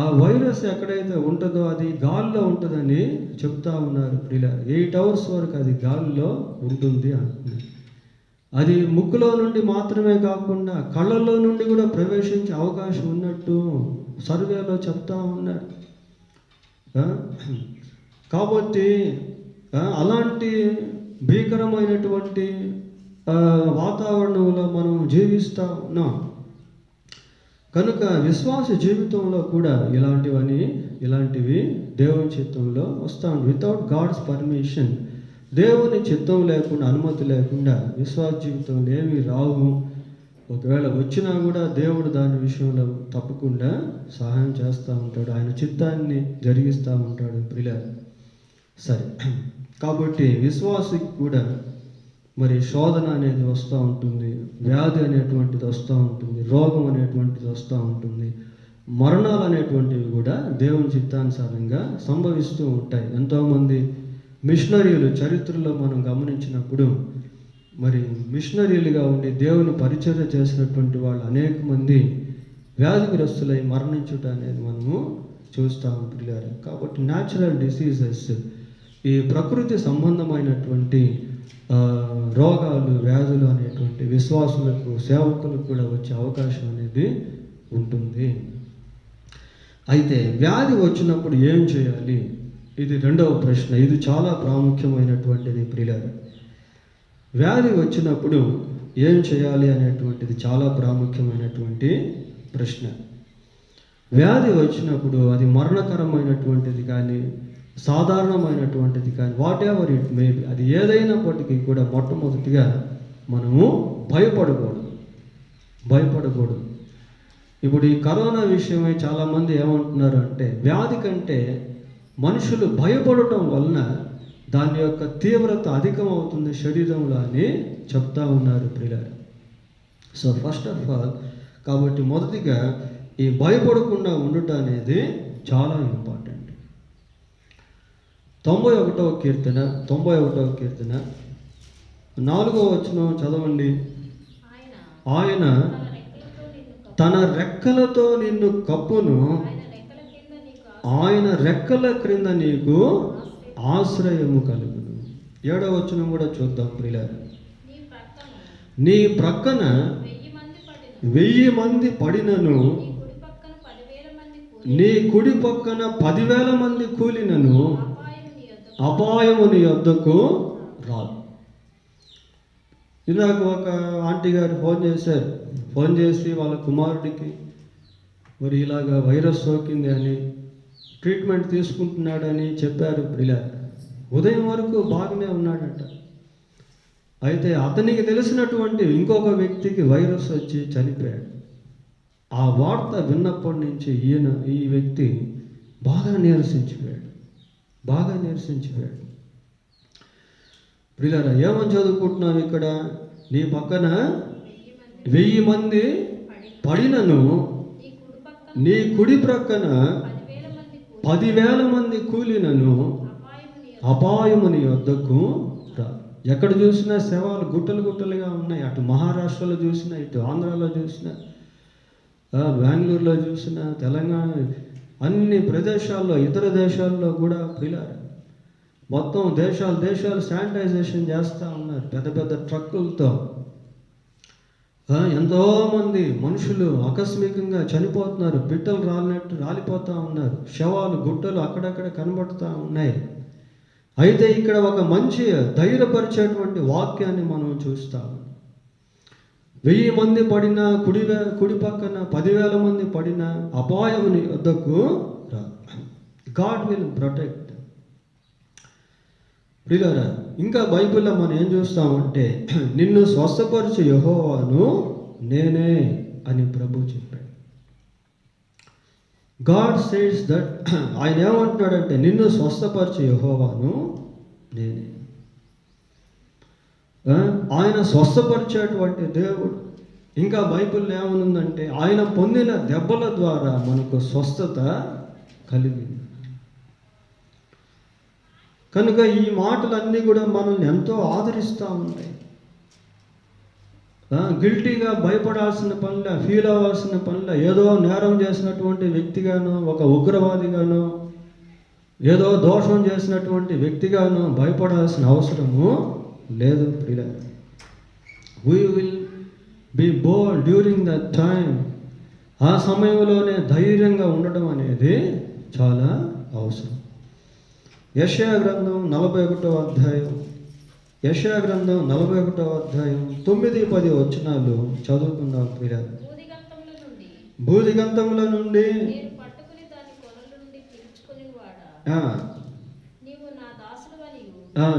ఆ వైరస్ ఎక్కడైతే ఉంటుందో అది గాల్లో ఉంటుందని చెప్తా ఉన్నారు. ప్రియులారా, 8 hours వరకు అది గాల్లో ఉంటుంది అంటున్నారు. అది ముక్కులో నుండి మాత్రమే కాకుండా కళ్ళల్లో నుండి కూడా ప్రవేశించే అవకాశం ఉన్నట్టు సర్వేలో చెప్తా ఉన్నారు. కాబట్టి అలాంటి భీకరమైనటువంటి వాతావరణంలో మనం జీవిస్తూ ఉన్నాం. కనుక విశ్వాస జీవితంలో కూడా ఇలాంటివి దేవుని చిత్తంలో వస్తాం. వితౌట్ గాడ్స్ పర్మిషన్, దేవుని చిత్తం లేకుండా, అనుమతి లేకుండా విశ్వాస జీవితంలో ఏమీ రావు. ఒకవేళ వచ్చినా కూడా దేవుడు దాని విషయంలో తప్పకుండా సహాయం చేస్తూ ఉంటాడు. ఆయన చిత్తాన్ని జరిగిస్తూ ఉంటాడు. ప్రియులారా, సరే, కాబట్టి విశ్వాసికి కూడా మరి శోధన అనేది వస్తూ ఉంటుంది, వ్యాధి అనేటువంటిది వస్తూ ఉంటుంది, రోగం అనేటువంటిది వస్తూ ఉంటుంది, మరణాలు అనేటువంటివి కూడా దేవుని చిత్తానుసారంగా సంభవిస్తూ ఉంటాయి. ఎంతోమంది మిషనరీలు చరిత్రలో మనం గమనించినప్పుడు మరి మిషనరీలుగా ఉండి దేవుని పరిచర్య చేసినటువంటి వాళ్ళు అనేక మంది వ్యాధిగ్రస్తులై మరణించుట అనేది మనము చూస్తాం. పిల్లలు, కాబట్టి న్యాచురల్ డిసీజెస్, ఈ ప్రకృతి సంబంధమైనటువంటి రోగాలు, వ్యాధులు అనేటువంటి విశ్వాసులకు, సేవకులకు కూడా వచ్చే అవకాశం అనేది ఉంటుంది. అయితే వ్యాధి వచ్చినప్పుడు ఏం చేయాలి? ఇది రెండవ ప్రశ్న. ఇది చాలా ప్రాముఖ్యమైనటువంటిది. ప్రియులారా, వ్యాధి వచ్చినప్పుడు ఏం చేయాలి అనేటువంటిది చాలా ప్రాముఖ్యమైనటువంటి ప్రశ్న. వ్యాధి వచ్చినప్పుడు అది మరణకరమైనటువంటిది కానీ, సాధారణమైనటువంటిది కానీ, what ever it may be, అది ఏదైనప్పటికీ కూడా మొట్టమొదటిగా మనము భయపడకూడదు. ఇప్పుడు ఈ కరోనా విషయమై చాలామంది ఏమంటున్నారు అంటే, వ్యాధి కంటే మనుషులు భయపడటం వలన దాని యొక్క తీవ్రత అధికమవుతుంది శరీరంలో అని చెప్తా ఉన్నారు. ప్రియులారా, సో ఫస్ట్ ఆఫ్ ఆల్, కాబట్టి మొదటిగా ఈ భయపడకుండా ఉండటం అనేది చాలా ఇంపార్టెంట్. 91వ కీర్తన 4వ వచనం చదవండి. ఆయన తన రెక్కలతో నిన్ను కప్పును, ఆయన రెక్కల క్రింద నీకు ఆశ్రయము కలుగును. 7వ వచనం కూడా చూద్దాం. ప్రియులారా, నీ ప్రక్కన 1000 మంది పడినను, నీ కుడి పక్కన 10,000 మంది కూలినను అపాయము నీ యొద్దకు రాదు. ఇందాక ఒక ఆంటీ గారు ఫోన్ చేసి వాళ్ళ కుమారుడికి మరి ఇలాగా వైరస్ సోకింది అని, ట్రీట్మెంట్ తీసుకుంటున్నాడని చెప్పారు. ఇలా ఉదయం వరకు బాగానే ఉన్నాడట. అయితే అతనికి తెలిసినటువంటి ఇంకొక వ్యక్తికి వైరస్ వచ్చి చనిపోయాడు. ఆ వార్త విన్నప్పటి నుంచి ఈ వ్యక్తి బాగా నీరసించిపోయాడు. ప్రియులారా, ఏమని చదువుకుంటున్నాం ఇక్కడ? నీ పక్కన 1000 మంది పడినను, నీ కుడి ప్రక్కన 10,000 మంది కూలినను అపాయము నీ వద్దకు రా. ఎక్కడ చూసినా శవాలు గుట్టలుగా ఉన్నాయి. అటు మహారాష్ట్రలో చూసినా, ఇటు ఆంధ్రాలో చూసినా, బెంగళూరులో చూసినా, తెలంగాణ అన్ని ప్రదేశాల్లో, ఇతర దేశాల్లో కూడా ప్రియులారా, మొత్తం దేశాలు శానిటైజేషన్ చేస్తూ ఉన్నారు పెద్ద పెద్ద ట్రక్కులతో. ఎంతోమంది మనుషులు ఆకస్మికంగా చనిపోతున్నారు, పిట్టలు రాలిపోతూ ఉన్నారు, శవాలు గుట్టలు అక్కడక్కడ కనబడుతూ ఉన్నాయి. అయితే ఇక్కడ ఒక మంచి ధైర్యపరిచేటువంటి వాక్యాన్ని మనం చూస్తాము. 1000 మంది పడినా, కుడి పక్కన 10,000 మంది పడినా అపాయముని వద్దకు రా. God will protect. ప్రియులారా, ఇంకా బైబిల్లో మనం ఏం చూస్తామంటే, నిన్ను స్వస్థపరిచే యెహోవాను నేనే అని ప్రభు చెప్పాడు. God says that. ఆయన ఏమంటున్నాడంటే, నిన్ను స్వస్థపరిచే యెహోవాను నేనే. ఆయన స్వస్థపరిచేటువంటి దేవుడు. ఇంకా బైబిల్లో ఏమనుందంటే, ఆయన పొందిన దెబ్బల ద్వారా మనకు స్వస్థత కలిగింది. కనుక ఈ మాటలన్నీ కూడా మనల్ని ఎంతో ఆదరిస్తూ ఉంటాయి. గిల్టీగా భయపడాల్సిన పనిలా, ఫీల్ అవ్వాల్సిన పనిలా, ఏదో నేరం చేసినటువంటి వ్యక్తిగానో, ఒక ఉగ్రవాదిగానో, ఏదో దోషం చేసినటువంటి వ్యక్తిగానో భయపడాల్సిన అవసరము లేదు ప్రియులారా. We will be bold during the time. ఆ సమయంలోనే ధైర్యంగా ఉండడం అనేది చాలా అవసరం. యెషయా గ్రంథం 41వ అధ్యాయం, యెషయా గ్రంథం 41వ అధ్యాయం 9-10 వచనాలు చదువుకుందాం ప్రియులారా. భూదిగంతముల నుండి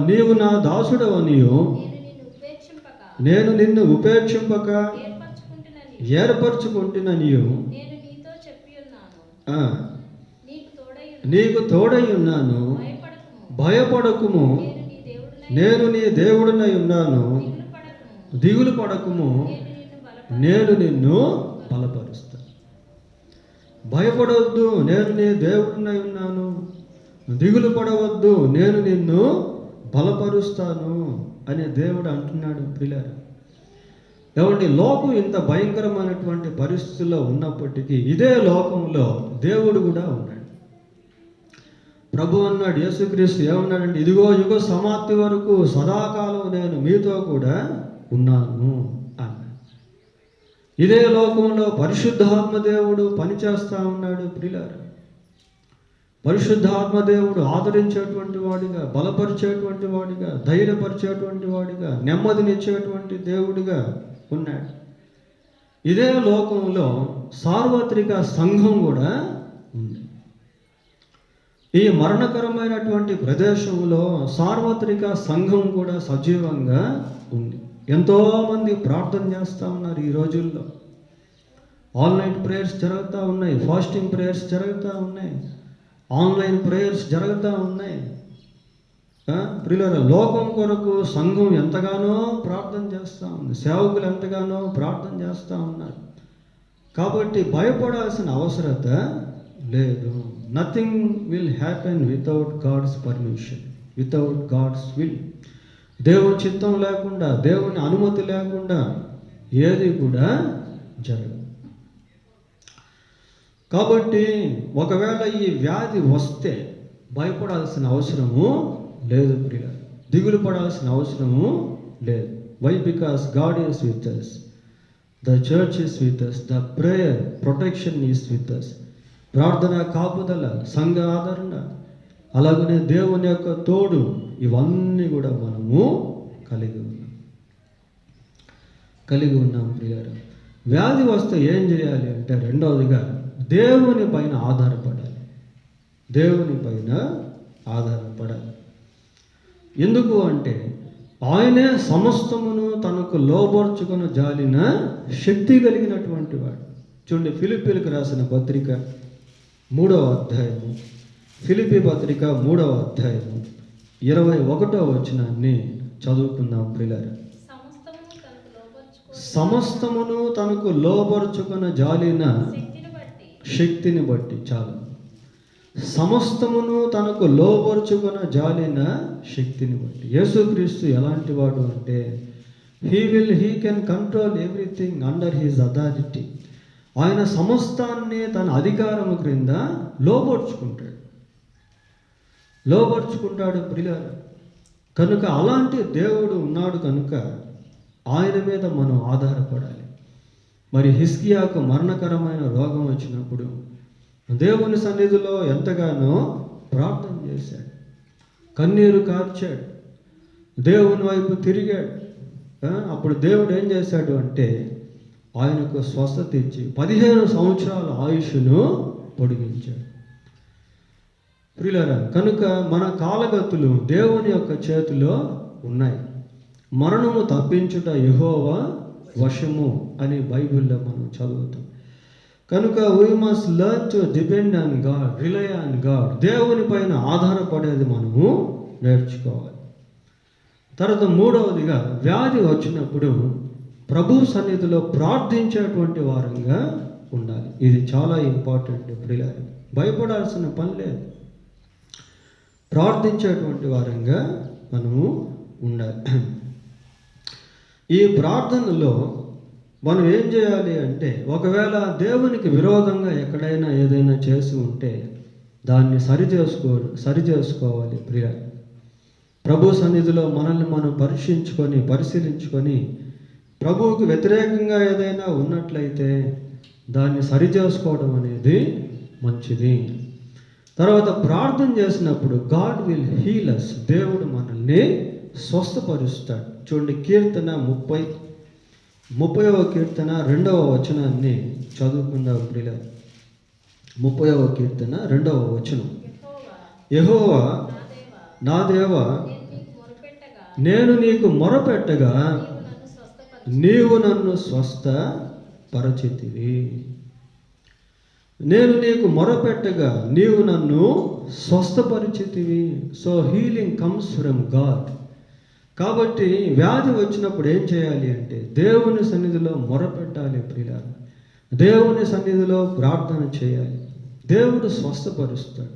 నీవు నా దాసుడవనియు నేను నిన్ను ఉపేక్షింపక ఏర్పరచుకుంటుననియు నీకు తోడై ఉన్నాను, భయపడకుము, నేను నీ దేవుడినై ఉన్నాను, దిగులు పడకుము, నేను నిన్ను బలపరుస్తాను. భయపడవద్దు, నేను నీ దేవుడినై ఉన్నాను, దిగులు పడవద్దు, నేను నిన్ను బలపరుస్తాను అనే దేవుడు అంటున్నాడు ప్రియులారా. ఏమంటే, లోకం ఇంత భయంకరమైనటువంటి పరిస్థితుల్లో ఉన్నప్పటికీ ఇదే లోకంలో దేవుడు కూడా ఉన్నాడు. ప్రభు అన్నాడు, యేసుక్రీస్తు ఏమన్నాడంటే, ఇదిగో యుగ సమాప్తి వరకు సదాకాలం నేను మీతో కూడా ఉన్నాను అన్నాడు. ఇదే లోకంలో పరిశుద్ధాత్మ దేవుడు పనిచేస్తూ ఉన్నాడు ప్రియులారా. పరిశుద్ధాత్మ దేవుడు ఆదరించేటువంటి వాడిగా, బలపరిచేటువంటి వాడిగా, ధైర్యపరిచేటువంటి వాడిగా, నెమ్మదినిచ్చేటువంటి దేవుడిగా ఉన్నాడు. ఇదే లోకంలో సార్వత్రిక సంఘం కూడా ఉంది. ఈ మరణకరమైనటువంటి ప్రదేశంలో సార్వత్రిక సంఘం కూడా సజీవంగా ఉంది. ఎంతోమంది ప్రార్థన చేస్తూ ఉన్నారు ఈ రోజుల్లో. ఆల్ నైట్ ప్రేయర్స్ జరుగుతూ ఉన్నాయి, ఫాస్టింగ్ ప్రేయర్స్ జరుగుతూ ఉన్నాయి, ఆన్లైన్ ప్రేయర్స్ జరుగుతూ ఉన్నాయి. ప్రియులారా, లోకం కొరకు సంఘం ఎంతగానో ప్రార్థన చేస్తూ ఉంది, సేవకులు ఎంతగానో ప్రార్థన చేస్తూ ఉన్నారు. కాబట్టి భయపడాల్సిన అవసరత లేదు. Nothing will happen without God's permission, without God's will. దేవుని చిత్తం లేకుండా, దేవుని అనుమతి లేకుండా ఏది కూడా జరగదు. కాబట్టి ఒకవేళ ఈ వ్యాధి వస్తే భయపడాల్సిన అవసరము లేదు ప్రియ, దిగులు పడాల్సిన అవసరము లేదు. Why? Because God is with us, the church is with us, the prayer protection is with us. ప్రార్థన, కాపుదల, సంఘ ఆదరణ, అలాగనే దేవుని యొక్క తోడు, ఇవన్నీ కూడా మనము కలిగి ఉన్నాం ప్రియారా. వ్యాధి వస్తే ఏం చేయాలి అంటే, రెండవదిగా దేవుని పైన ఆధారపడాలి. దేవుని పైన ఆధారపడాలి. ఎందుకు అంటే, ఆయనే సమస్తమును తనకు లోబర్చుకుని జాలిన శక్తి కలిగినటువంటి వాడు. చూడండి, ఫిలిప్పీలకు రాసిన పత్రిక 3వ అధ్యాయము, ఫిలిప్పీ పత్రిక 3వ అధ్యాయము 21వ వచనాన్ని చదువుకుందాం ప్రియులారా. సమస్తమును తనకు లోబర్చుకున్న జాలిన శక్తిని బట్టి, చాలు. సమస్తమును తనకు లోబర్చుకున్న జాలిన శక్తిని బట్టి. యేసుక్రీస్తు ఎలాంటి వాడు అంటే, he can control everything under his authority. ఆయన సమస్తాన్ని తన అధికారము క్రింద లోపరుచుకుంటాడు ప్రియులారా. కనుక అలాంటి దేవుడు ఉన్నాడు కనుక ఆయన మీద మనం ఆధారపడాలి. మరి హిజ్కియాకు మరణకరమైన రోగం వచ్చినప్పుడు దేవుని సన్నిధిలో ఎంతగానో ప్రార్థన చేశాడు, కన్నీరు కార్చాడు, దేవుని వైపు తిరిగాడు. అప్పుడు దేవుడు ఏం చేశాడు అంటే ఆయనకు స్వస్థత ఇచ్చి 15 సంవత్సరాల ఆయుష్ను పొడిగించాడు. ప్రియులారా, కనుక మన కాలగతులు దేవుని యొక్క చేతిలో ఉన్నాయి. మరణము తప్పించుట యెహోవా వశము అని బైబిల్లో మనం చదువుతాం. కనుక we must learn to depend on God, rely on God. దేవుని పైన ఆధారపడేది మనము నేర్చుకోవాలి. తర్వాత మూడవదిగా, వ్యాధి వచ్చినప్పుడు ప్రభు సన్నిధిలో ప్రార్థించేటువంటి వారంగా ఉండాలి. ఇది చాలా ఇంపార్టెంట్ ప్రియులారా, భయపడాల్సిన పని లేదు. ప్రార్థించేటువంటి వారంగా మనము ఉండాలి. ఈ ప్రార్థనలో మనం ఏం చేయాలి అంటే, ఒకవేళ దేవునికి విరోధంగా ఎక్కడైనా ఏదైనా చేసి ఉంటే దాన్ని సరిచేసుకోవాలి ప్రియులారా. ప్రభు సన్నిధిలో మనల్ని మనం పరిశీలించుకొని ప్రభువుకు వ్యతిరేకంగా ఏదైనా ఉన్నట్లయితే దాన్ని సరిచేసుకోవడం అనేది మంచిది. తర్వాత ప్రార్థన చేసినప్పుడు గాడ్ విల్ హీల్ us, దేవుడు మనల్ని స్వస్థపరుస్తాడు. చూడండి, కీర్తన 30వ కీర్తన 2వ వచనాన్ని చదువుకుందాం ప్రియులారా. 30వ కీర్తన 2వ వచనం. యెహోవా నా దేవా, నేను నీకు మొరపెట్టగా నీవు నన్ను స్వస్థపరచితివి. నేను నీకు మొరపెట్టగా నీవు నన్ను స్వస్థపరిచితివి. So healing comes from God. కాబట్టి వ్యాధి వచ్చినప్పుడు ఏం చేయాలి అంటే దేవుని సన్నిధిలో మొరపెట్టాలి ప్రియులారా. దేవుని సన్నిధిలో ప్రార్థన చేయాలి, దేవుడు స్వస్థపరుస్తాడు.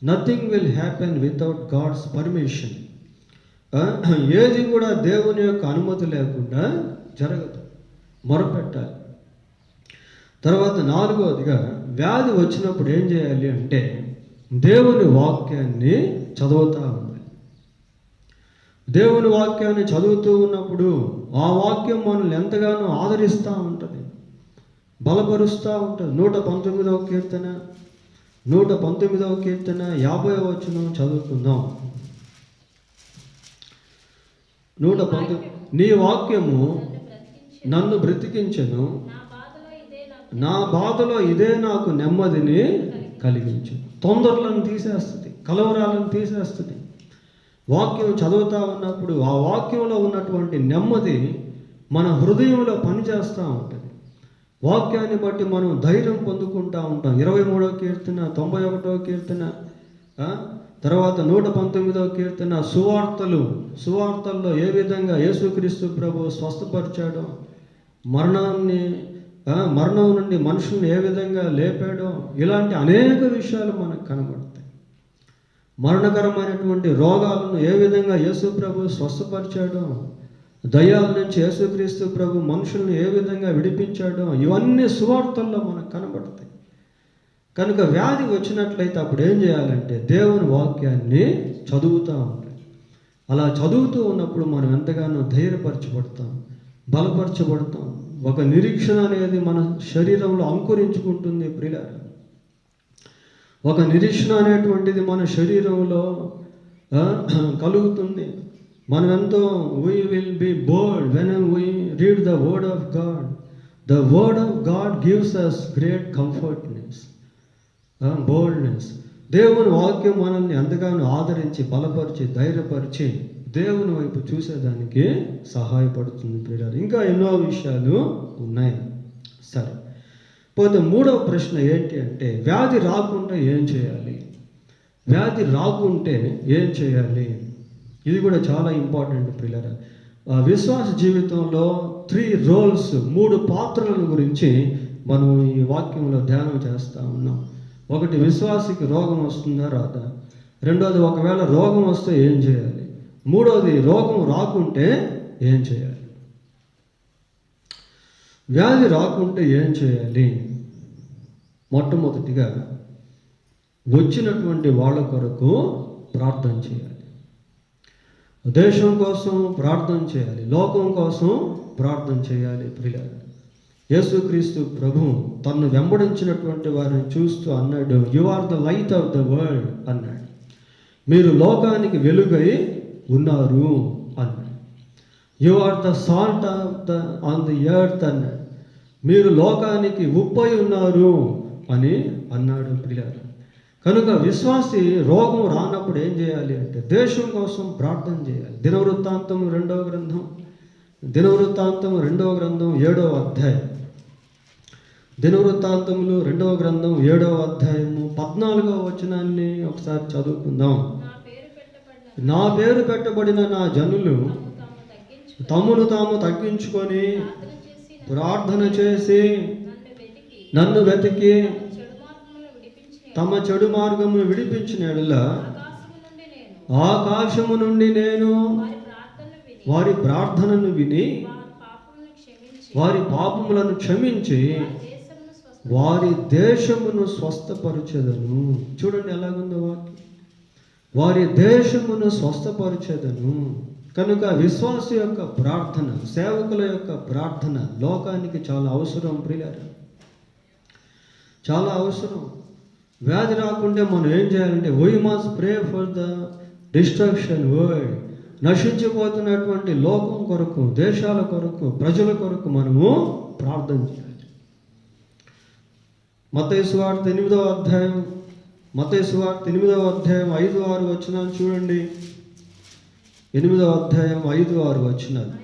Nothing will happen without God's permission. ఏది కూడా దేవుని యొక్క అనుమతి లేకుండా జరగదు. మొరపెట్టాలి. తర్వాత 4వదిగా, వ్యాధి వచ్చినప్పుడు ఏం చేయాలి అంటే దేవుని వాక్యాన్ని చదువుతూ ఉండాలి. దేవుని వాక్యాన్ని చదువుతూ ఉన్నప్పుడు ఆ వాక్యం మనల్ని ఎంతగానో ఆదరిస్తూ ఉంటుంది, బలపరుస్తూ ఉంటుంది. 119వ కీర్తన 50వ వచనం చదువుకుందాం. 119, నీ వాక్యము నన్ను బ్రతికించెను, నా బాధలో ఇదే నాకు నెమ్మదిని కలిగించు. తొందరలను తీసేస్తుంది, కలవరాలను తీసేస్తుంది. వాక్యం చదువుతూ ఉన్నప్పుడు ఆ వాక్యంలో ఉన్నటువంటి నెమ్మది మన హృదయంలో పనిచేస్తూ ఉంటుంది. వాక్యాన్ని బట్టి మనం ధైర్యం పొందుకుంటూ ఉంటాం. 23వ కీర్తన 91వ కీర్తన, తర్వాత 119వ కీర్తన, సువార్తల్లో ఏ విధంగా యేసుక్రీస్తు ప్రభు స్వస్థపరిచాడో, మరణం నుండి మనుషుల్ని ఏ విధంగా లేపాడో, ఇలాంటి అనేక విషయాలు మనకు కనబడతాయి. మరణకరమైనటువంటి రోగాలను ఏ విధంగా యేసు ప్రభు స్వస్థపరిచాడో, దయ్యాల నుంచి యేసుక్రీస్తు ప్రభు మనుషుల్ని ఏ విధంగా విడిపించాడో, ఇవన్నీ సువార్తల్లో మనకు కనబడతాయి. కనుక వ్యాధి వచ్చినట్లయితే అప్పుడు ఏం చేయాలంటే దేవుని వాక్యాన్ని చదువుతూ ఉండాలి. అలా చదువుతూ ఉన్నప్పుడు మనం ఎంతగానో ధైర్యపరచబడతాం, బలపరచబడతాం. ఒక నిరీక్షణ అనేది మన శరీరంలో అంకురించుకుంటుంది ప్రియులారా. ఒక నిరీక్షణ అనేటువంటిది మన శరీరంలో కలుగుతుంది. మనం ఎంతో we will be bold when we read the word of God. The word of God gives us great boldness. దేవుని వాక్యం మనల్ని ఎంతగానో ఆదరించి, బలపరిచి, ధైర్యపరిచి దేవుని వైపు చూసేదానికి సహాయపడుతుంది ప్రియులారా. ఇంకా ఎన్నో విషయాలు ఉన్నాయి. సరే, పోతే 3వ ప్రశ్న ఏంటి అంటే వ్యాధి రాకుండా ఏం చేయాలి? వ్యాధి రాకుంటే ఏం చేయాలి? ఇది కూడా చాలా ఇంపార్టెంట్ ప్రియులారా. విశ్వాస జీవితంలో 3 రోల్స్, 3 పాత్రల గురించి మనం ఈ వాక్యంలో ధ్యానం చేస్తూ ఉన్నాం. ఒకటి, విశ్వాసికి రోగం వస్తుందా రాదా? రెండోది, ఒకవేళ రోగం వస్తే ఏం చేయాలి? మూడోది, రోగం రాకుంటే ఏం చేయాలి? వ్యాధి రాకుంటే ఏం చేయాలి? మొట్టమొదటిగా వచ్చినటువంటి వాళ్ళ కొరకు ప్రార్థన చేయాలి. దేశం కోసం ప్రార్థన చేయాలి, లోకం కోసం ప్రార్థన చేయాలి. ప్రియులారా, యేసుక్రీస్తు ప్రభు తన్ను వెంబడించినటువంటి వారిని చూస్తూ అన్నాడు, you are the light of the world అన్నాడు. మీరు లోకానికి వెలుగై ఉన్నారు అన్నాడు. You are the salt of the on the earth అన్నాడు. మీరు లోకానికి ఉప్పై ఉన్నారు అని అన్నాడు. ప్రియులారా, కనుక విశ్వాసి రోగం రానప్పుడు ఏం చేయాలి అంటే దేశం కోసం ప్రార్థన చేయాలి. దినవృత్తాంతం 2వ గ్రంథం 7వ అధ్యాయం, దినవృత్తాంతములు 2వ గ్రంథం 7వ అధ్యాయము 14వ వచనాన్ని ఒకసారి చదువుకుందాం. నా పేరు పెట్టబడిన నా జనులు తమను తాము తగ్గించుకొని ప్రార్థన చేసి నన్ను వెతికి తమ చెడు మార్గమును విడిపించిన యెడల ఆకాశము నుండి నేను వారి ప్రార్థనను విని వారి పాపములను క్షమించి వారి దేశమును స్వస్థపరచెదను. చూడండి ఎలాగుందో వాక్యం, వారి దేశమును స్వస్థపరచెదను. కనుక విశ్వాస యొక్క ప్రార్థన, సేవకుల యొక్క ప్రార్థన లోకానికి చాలా అవసరం. ప్రియులారా, చాలా అవసరం. వ్యాధి రాకుంటే మనం ఏం చేయాలంటే we must pray for the destruction world. నశించిపోతున్నటువంటి లోకం కొరకు, దేశాల కొరకు, ప్రజల కొరకు మనము ప్రార్థన చేయాలి. మత్తయి సువార్త 8వ అధ్యాయం 5-6 వచనాలు చూడండి. 8వ అధ్యాయం 5-6 వచనాలు.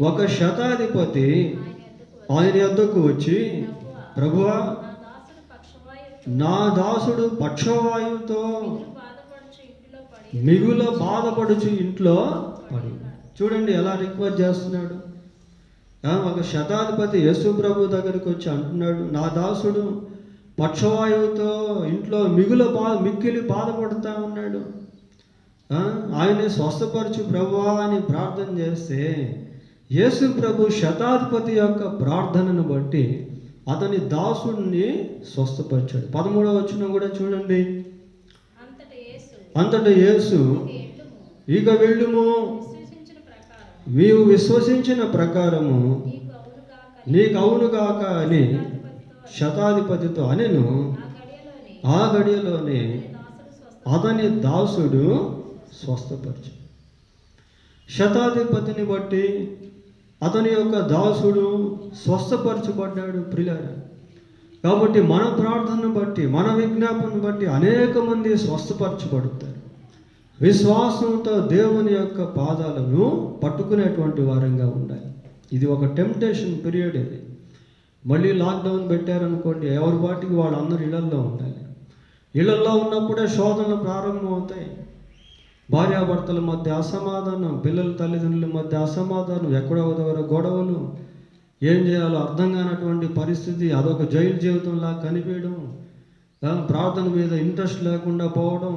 ఒక శతాధిపతి ఆయన యొద్దకు వచ్చి, ప్రభువా, నా దాసుడు పక్షవాయువుతో మిగుల బాధపడుచు ఇంట్లో పడి. చూడండి ఎలా రిక్వెస్ట్ చేస్తున్నాడు. ఒక శతాధిపతి యేసు ప్రభు దగ్గరికి వచ్చి అంటున్నాడు, నా దాసుడు పక్షవాయువుతో ఇంట్లో మిక్కిలి బాధపడుతూ ఉన్నాడు, ఆయన్ని స్వస్థపరచు ప్రభువా అని ప్రార్థన చేస్తే యేసు ప్రభు శతాధిపతి యొక్క ప్రార్థనను బట్టి అతని దాసుడిని స్వస్థపరిచాడు. 13వ వచనం కూడా చూడండి. అంతటా యేసు, ఇక వెళ్ళుము, నీవు విశ్వసించిన ప్రకారము నీకు అవునుగాక అని శతాధిపతితో అనెను. ఆ గడియలోనే అతని దాసుడు స్వస్థపరిచాడు. శతాధిపతిని బట్టి అతని యొక్క దాసుడు స్వస్థపరచబడ్డాడు. ప్రియులారా, కాబట్టి మన ప్రార్థనను బట్టి, మన విజ్ఞాపనను బట్టి అనేక మంది స్వస్థపరచబడతారు. విశ్వాసంతో దేవుని యొక్క పాదాలను పట్టుకునేటువంటి వారంగా ఉండాలి. ఇది ఒక టెంప్టేషన్ పీరియడ్. ఇది మళ్ళీ లాక్డౌన్ పెట్టారనుకోండి, ఎవరి వాటికి వాళ్ళందరూ ఇళ్లల్లో ఉండాలి. ఇళ్లల్లో ఉన్నప్పుడే శోధనలు ప్రారంభమవుతాయి. భార్యాభర్తల మధ్య అసమాధానం, పిల్లల తల్లిదండ్రుల మధ్య అసమాధానం, ఎక్కడో దగ్గర గొడవలు, ఏం చేయాలో అర్థం కానటువంటి పరిస్థితి, అదొక జైలు జీవితంలా కనిపించడం, ప్రార్థన మీద ఇంట్రెస్ట్ లేకుండా పోవడం,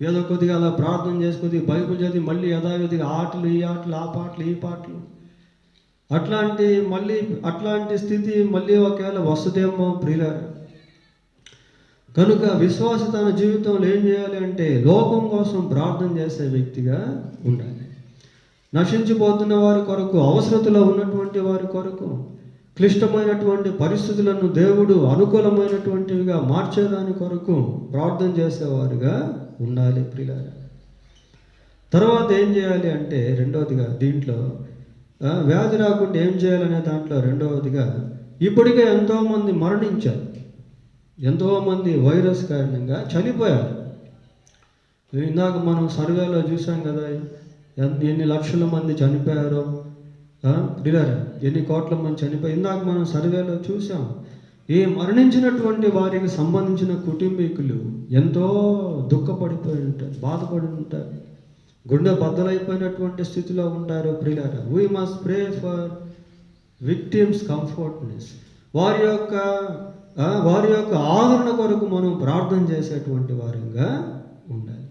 ఏదో కొద్దిగా అలా ప్రార్థన చేసి కొద్దిగా బైబిల్ చదివి మళ్ళీ యథావిధిగా ఆటలు, ఈ ఆటలు, ఆ పాటలు, ఈ పాటలు, అట్లాంటి స్థితి మళ్ళీ ఒకవేళ వస్తుందేమో. ప్రియులారా, కనుక విశ్వాసి తన జీవితంలో ఏం చేయాలి అంటే లోకం కోసం ప్రార్థన చేసే వ్యక్తిగా ఉండాలి. నశించిపోతున్న వారి కొరకు, అవసరతలో ఉన్నటువంటి వారి కొరకు, క్లిష్టమైనటువంటి పరిస్థితులను దేవుడు అనుకూలమైనటువంటివిగా మార్చేదాని కొరకు ప్రార్థన చేసేవారుగా ఉండాలి. ప్రియులారా, తర్వాత ఏం చేయాలి అంటే రెండవదిగా దీంట్లో వ్యాధి రాకుండా ఏం చేయాలనే దాంట్లో రెండవదిగా, ఇప్పటికే ఎంతోమంది మరణించారు, ఎంతోమంది వైరస్ కారణంగా చనిపోయారు. ఇందాక మనం సర్వేలో చూసాం కదా, ఎన్ని లక్షల మంది చనిపోయారో, ఎన్ని కోట్ల మంది చనిపోయారు. ఇందాక మనం సర్వేలో చూసాం. ఈ మరణించినటువంటి వారికి సంబంధించిన కుటుంబీకులు ఎంతో దుఃఖపడిపోయి ఉంటారు, బాధపడి ఉంటారు, గుండె బద్దలైపోయినటువంటి స్థితిలో ఉంటారు. ప్రియులారా, we must pray for victims comfortness. వారి యొక్క ఆదరణ కొరకు మనం ప్రార్థన చేసేటువంటి వారంగా ఉండాలి.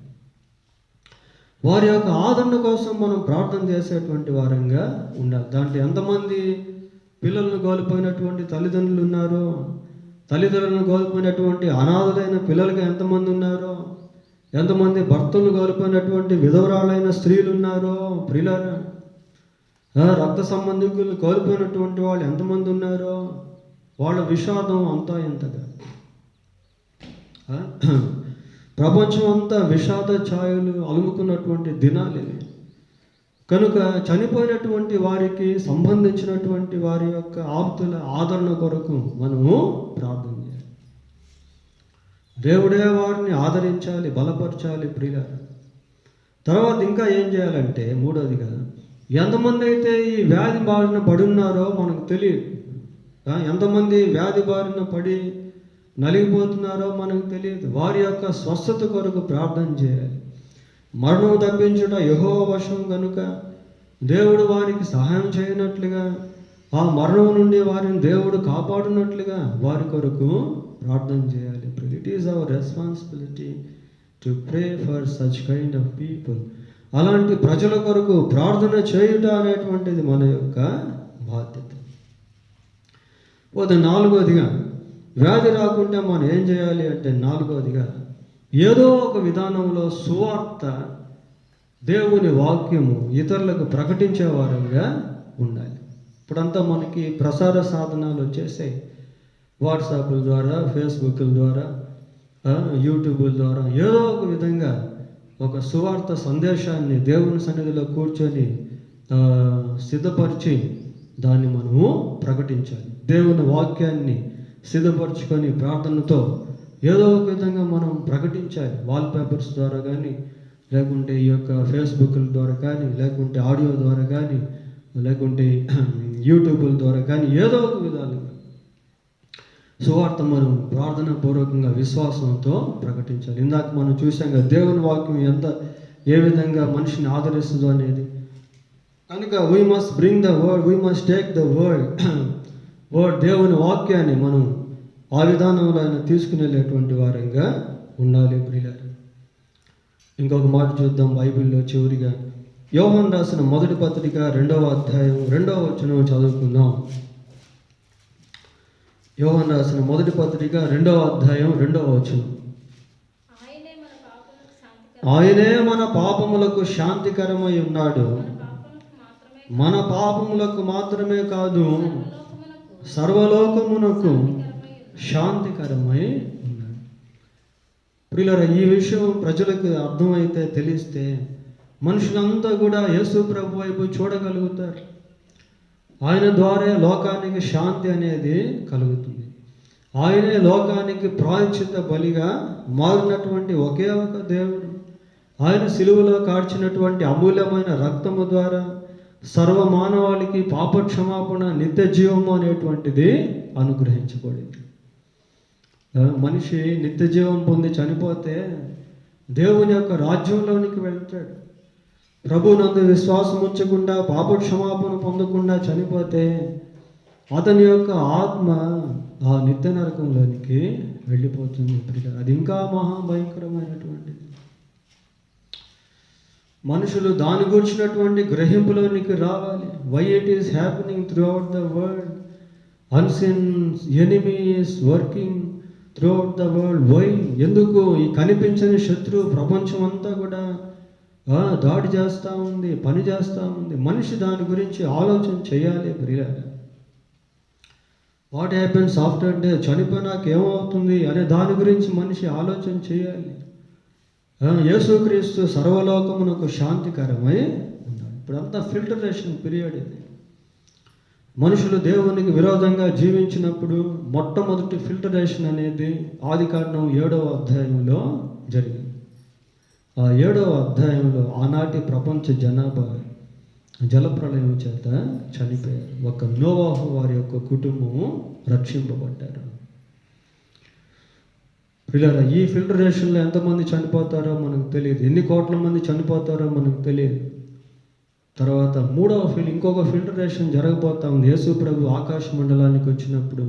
వారి యొక్క ఆదరణ కోసం మనం ప్రార్థన చేసేటువంటి వారంగా ఉండాలి. దాంట్లో ఎంతమంది పిల్లలను కోల్పోయినటువంటి తల్లిదండ్రులు ఉన్నారో, తల్లిదండ్రులను కోల్పోయినటువంటి అనాథలైన పిల్లలుగా ఎంతమంది ఉన్నారో, ఎంతమంది భర్తలను కోల్పోయినటువంటి విధవరాలైన స్త్రీలు ఉన్నారో, ప్రియులారా, రక్త సంబంధికులను కోల్పోయినటువంటి వాళ్ళు ఎంతమంది ఉన్నారో, వాళ్ళ విషాదం అంతా ఎంతగా. ప్రపంచం అంతా విషాద ఛాయలు అలుముకున్నటువంటి దినాలు ఇవి. కనుక చనిపోయినటువంటి వారికి సంబంధించినటువంటి వారి యొక్క ఆప్తుల ఆదరణ కొరకు మనము ప్రార్థన చేయాలి. దేవుడే వారిని ఆదరించాలి, బలపరచాలి ప్రియులారా. తర్వాత ఇంకా ఏం చేయాలంటే, మూడవదిగా, ఎంతమంది అయితే ఈ వ్యాధి బారిన పడి ఉన్నారో మనకు తెలియదు. ఎంతమంది వ్యాధి బారిన పడి నలిగిపోతున్నారో మనకు తెలియదు. వారి యొక్క స్వస్థత కొరకు ప్రార్థన చేయాలి. మరణం తప్పించుట యెహోవా వశం కనుక దేవుడు వారికి సహాయం చేయనట్లుగా, ఆ మరణం నుండి వారిని దేవుడు కాపాడినట్లుగా వారి కొరకు ప్రార్థన చేయాలి. It is our responsibility to pray for such kind of people. అలాంటి ప్రజల కొరకు ప్రార్థన చేయుట అనేటువంటిది మన యొక్క బాధ్యత. పోతే నాలుగోదిగా, వ్యాధి రాకుండా మనం ఏం చేయాలి అంటే, నాలుగోదిగా, ఏదో ఒక విధానంలో సువార్త, దేవుని వాక్యము ఇతరులకు ప్రకటించే వారంగా ఉండాలి. ఇప్పుడంతా మనకి ప్రసార సాధనాలు వచ్చేసాయి. వాట్సాప్ల ద్వారా, ఫేస్బుక్ల ద్వారా, యూట్యూబ్ల ద్వారా ఏదో ఒక విధంగా ఒక సువార్త సందేశాన్ని దేవుని సన్నిధిలో కూర్చొని సిద్ధపరిచి దాన్ని మనము ప్రకటించాలి. దేవుని వాక్యాన్ని సిద్ధపరచుకొని ప్రార్థనతో ఏదో ఒక విధంగా మనం ప్రకటించాలి. వాల్పేపర్స్ ద్వారా కానీ, లేకుంటే ఈ యొక్క ఫేస్బుక్ల ద్వారా కానీ, లేకుంటే ఆడియో ద్వారా కానీ, లేకుంటే యూట్యూబ్ల ద్వారా కానీ, ఏదో ఒక విధాలుగా సువార్త మనం ప్రార్థన పూర్వకంగా విశ్వాసంతో ప్రకటించాలి. ఇందాక మనం చూసాం కదా, దేవుని వాక్యం ఏ విధంగా మనిషిని ఆదరిస్తుందో అనేది. కనుక we must bring the word, we must take the word. దేవుని వాక్యాన్ని మనం ఆ విధానంలో ఆయన తీసుకుని వెళ్ళేటువంటి వారంగా ఉండాలి ప్రియులారా. ఇంకొక మాట చూద్దాం బైబిల్లో చివరిగా. యోహాను రాసిన మొదటి పత్రిక 2వ అధ్యాయం 2వ వచనం చదువుకుందాం. యోహాను రాసిన మొదటి పత్రిక 2వ అధ్యాయం 2వ వచనం. ఆయనే మన పాపములకు శాంతికరమై ఉన్నాడు. మన పాపములకు మాత్రమే కాదు, సర్వలోకమునకు శాంతికరమై ఉన్నాడు. ప్రియులారా, ఈ విషయం ప్రజలకు అర్థమైతే, తెలిస్తే మనుషులంతా కూడా యేసు ప్రభు వైపు చూడగలుగుతారు. ఆయన ద్వారా లోకానికి శాంతి అనేది కలుగుతుంది. ఆయనే లోకానికి ప్రాయశ్చిత్త బలిగా మారినటువంటి ఒకే ఒక దేవుడు. ఆయన సిలువలో కార్చినటువంటి అమూల్యమైన రక్తము ద్వారా సర్వ మానవాళికి పాపక్షమాపణ, నిత్య జీవము అనేటువంటిది అనుగ్రహించబడింది. మనిషి నిత్య జీవం పొంది చనిపోతే దేవుని యొక్క రాజ్యంలోనికి వెళ్తాడు. ప్రభునందు విశ్వాసం ఉంచకుండా, పాపక్షమాపణ పొందకుండా చనిపోతే అతని యొక్క ఆత్మ ఆ నిత్య నరకంలోనికి వెళ్ళిపోతుంది. అది ఇంకా మహాభయంకరమైనటువంటిది. మనుషులు దాని గురించినటువంటి గ్రహింపులోనికి రావాలి. Why it is happening throughout the world, unseen enemy is working throughout the world. Why, ఎందుకు ఈ కనిపించని శత్రువు ప్రపంచం అంతా కూడా దాడి చేస్తూ ఉంది, పని చేస్తూ ఉంది. మనిషి దాని గురించి ఆలోచన చేయాలి ప్రియులారా. వాట్ హ్యాపెన్స్ ఆఫ్టర్ డే, చనిపోయినాక ఏమవుతుంది అనే దాని గురించి మనిషి ఆలోచన చేయాలి. యేసుక్రీస్తు సర్వలోకమునకు శాంతికరమై ఉన్నాడు. ఇప్పుడంతా ఫిల్టరేషన్ పీరియడ్ ఇది. మనుషులు దేవునికి విరోధంగా జీవించినప్పుడు మొట్టమొదటి ఫిల్టరేషన్ అనేది ఆదికాండం 7వ అధ్యాయంలో జరిగింది. ఆ 7వ అధ్యాయంలో ఆనాటి ప్రపంచ జనాభా జలప్రళయం చేత చనిపోయారు. ఒక నోవాహు వారి యొక్క కుటుంబము రక్షింపబడ్డారు. పిల్లరా, ఈ ఫిల్టరేషన్లో ఎంతమంది చనిపోతారో మనకు తెలియదు, ఎన్ని కోట్ల మంది చనిపోతారో మనకు తెలియదు. తర్వాత ఇంకొక ఫిల్టరేషన్ జరగబోతా ఉంది. యేసు ప్రభు ఆకాశ మండలానికి వచ్చినప్పుడు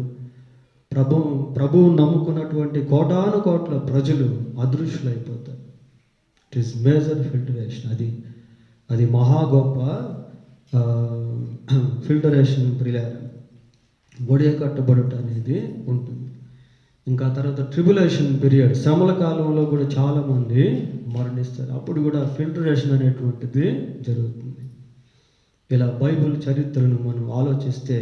ప్రభువు నమ్ముకున్నటువంటి కోటాను కోట్ల ప్రజలు అదృశ్యులైపోతారు. It is major filtration. అది మహా గొప్ప ఫిల్టరేషన్ ప్రియులారా. బొడియ కట్టబడుట అనేది ఉంటుంది. ఇంకా తర్వాత ట్రిబులేషన్ పీరియడ్, శ్రమల కాలంలో కూడా చాలామంది మరణిస్తారు. అప్పుడు కూడా ఫిల్టరేషన్ అనేటువంటిది జరుగుతుంది. ఇలా బైబిల్ చరిత్రను మనం ఆలోచిస్తే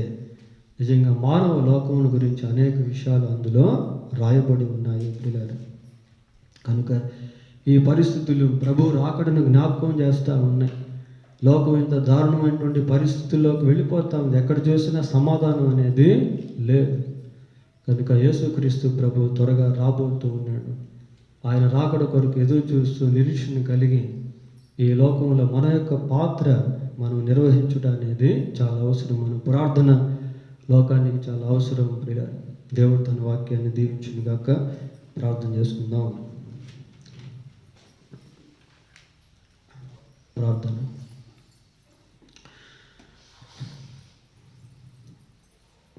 నిజంగా మానవ లోకముల గురించి అనేక విషయాలు అందులో రాయబడి ఉన్నాయి ప్రియులారా. కనుక ఈ పరిస్థితులు ప్రభు రాకడను జ్ఞాపకం చేస్తూ ఉన్నాయి. లోకం ఇంత దారుణమైనటువంటి పరిస్థితుల్లోకి వెళ్ళిపోతా ఉంది. ఎక్కడ చూసినా సమాధానం అనేది లేదు. కనుక యేసుక్రీస్తు ప్రభు త్వరగా రాబోతూ ఉన్నాడు. ఆయన రాకడ కొరకు ఎదురు చూస్తూ నిరీక్షణ కలిగి ఈ లోకంలో మన యొక్క పాత్ర మనం నిర్వహించుట అనేది చాలా అవసరం. మన ప్రార్థన లోకానికి చాలా అవసరం ప్రియులారా. దేవుడు తన వాక్యాన్ని దీవించును గాక. ప్రార్థన చేసుకుందాం. ప్రార్థన.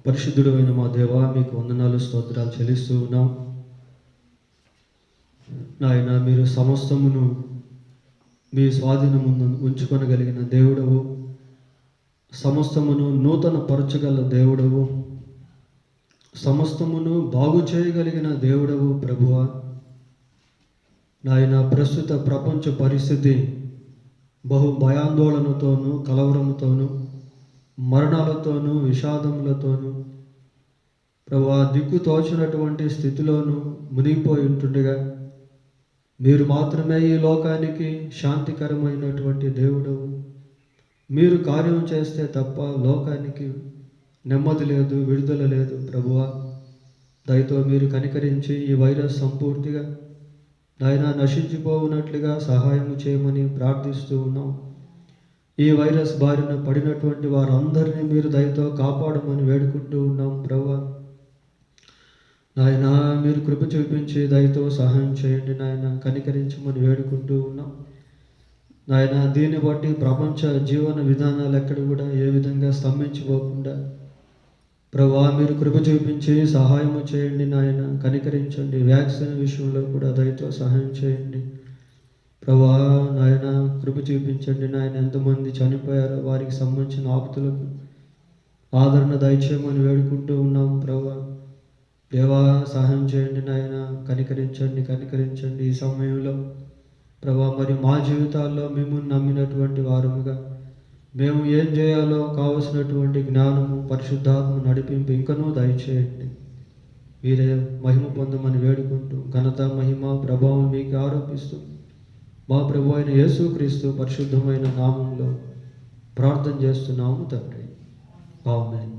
పరిశుద్ధుడు అయిన మా దేవా, మీకు వందనాలు స్తోత్రాలు చెల్లిస్తూ ఉన్నాం నాయన. మీరు సమస్తమును మీ స్వాధీనముందు ఉంచుకొనగలిగిన దేవుడవు, సమస్తమును నూతన పరచగల దేవుడవు, సమస్తమును బాగు చేయగలిగిన దేవుడవు ప్రభువా. నాయన, ప్రస్తుత ప్రపంచ పరిస్థితి బహు భయాందోళనతోనూ, కలవరంతోనూ, మరణాలతోనూ, విషాదములతోనూ ప్రభువా దిక్కు తోచినటువంటి స్థితిలోనూ మునిగిపోయి ఉంటుండగా, మీరు మాత్రమే ఈ లోకానికి శాంతికరమైనటువంటి దేవుడవు. మీరు కార్యం చేస్తే తప్ప లోకానికి నెమ్మది లేదు, విడుదల లేదు ప్రభువా. దయతో మీరు కనికరించి ఈ వైరస్ సంపూర్తిగా నాయన నశించిపోవునట్లుగా సహాయం చేయమని ప్రార్థిస్తూ ఉన్నాం. ఈ వైరస్ బారిన పడినటువంటి వారందరినీ మీరు దయతో కాపాడమని వేడుకుంటూ ఉన్నాం ప్రభువా. నాయన, మీరు కృప చూపించి దయతో సహాయం చేయండి నాయన, కనికరించమని వేడుకుంటూ ఉన్నాం నాయన. దీన్ని బట్టి ప్రపంచ జీవన విధానాలు ఎక్కడ కూడా ఏ విధంగా స్తంభించిపోకుండా ప్రభువా మీరు కృప చూపించి సహాయము చేయండి నాయన, కనికరించండి. వ్యాక్సిన్ విషయంలో కూడా దయతో సహాయం చేయండి ప్రభువా. నాయన కృప చూపించండి నాయన. ఎంతమంది చనిపోయారో వారికి సంబంధించిన ఆపతులకు ఆదరణ దయచేయమని వేడుకుంటూ ఉన్నాం ప్రభువా. దేవా సహాయం చేయండి నాయన, కనికరించండి. ఈ సమయంలో ప్రభువా మరి మా జీవితాల్లో మిమ్మల్ని నమ్మినటువంటి వారముగా మేము ఏం చేయాలో కావలసినటువంటి జ్ఞానము, పరిశుద్ధాత్మ నడిపింపు ఇంకనూ దయచేయండి. మీరే మహిమ పొందమని వేడుకుంటూ ఘనత, మహిమ, ప్రభావం మీకు ఆరోపిస్తూ మా ప్రభు అయిన యేసుక్రీస్తు పరిశుద్ధమైన నామంలో ప్రార్థన చేస్తున్నాము తండ్రి. ఆమేన్.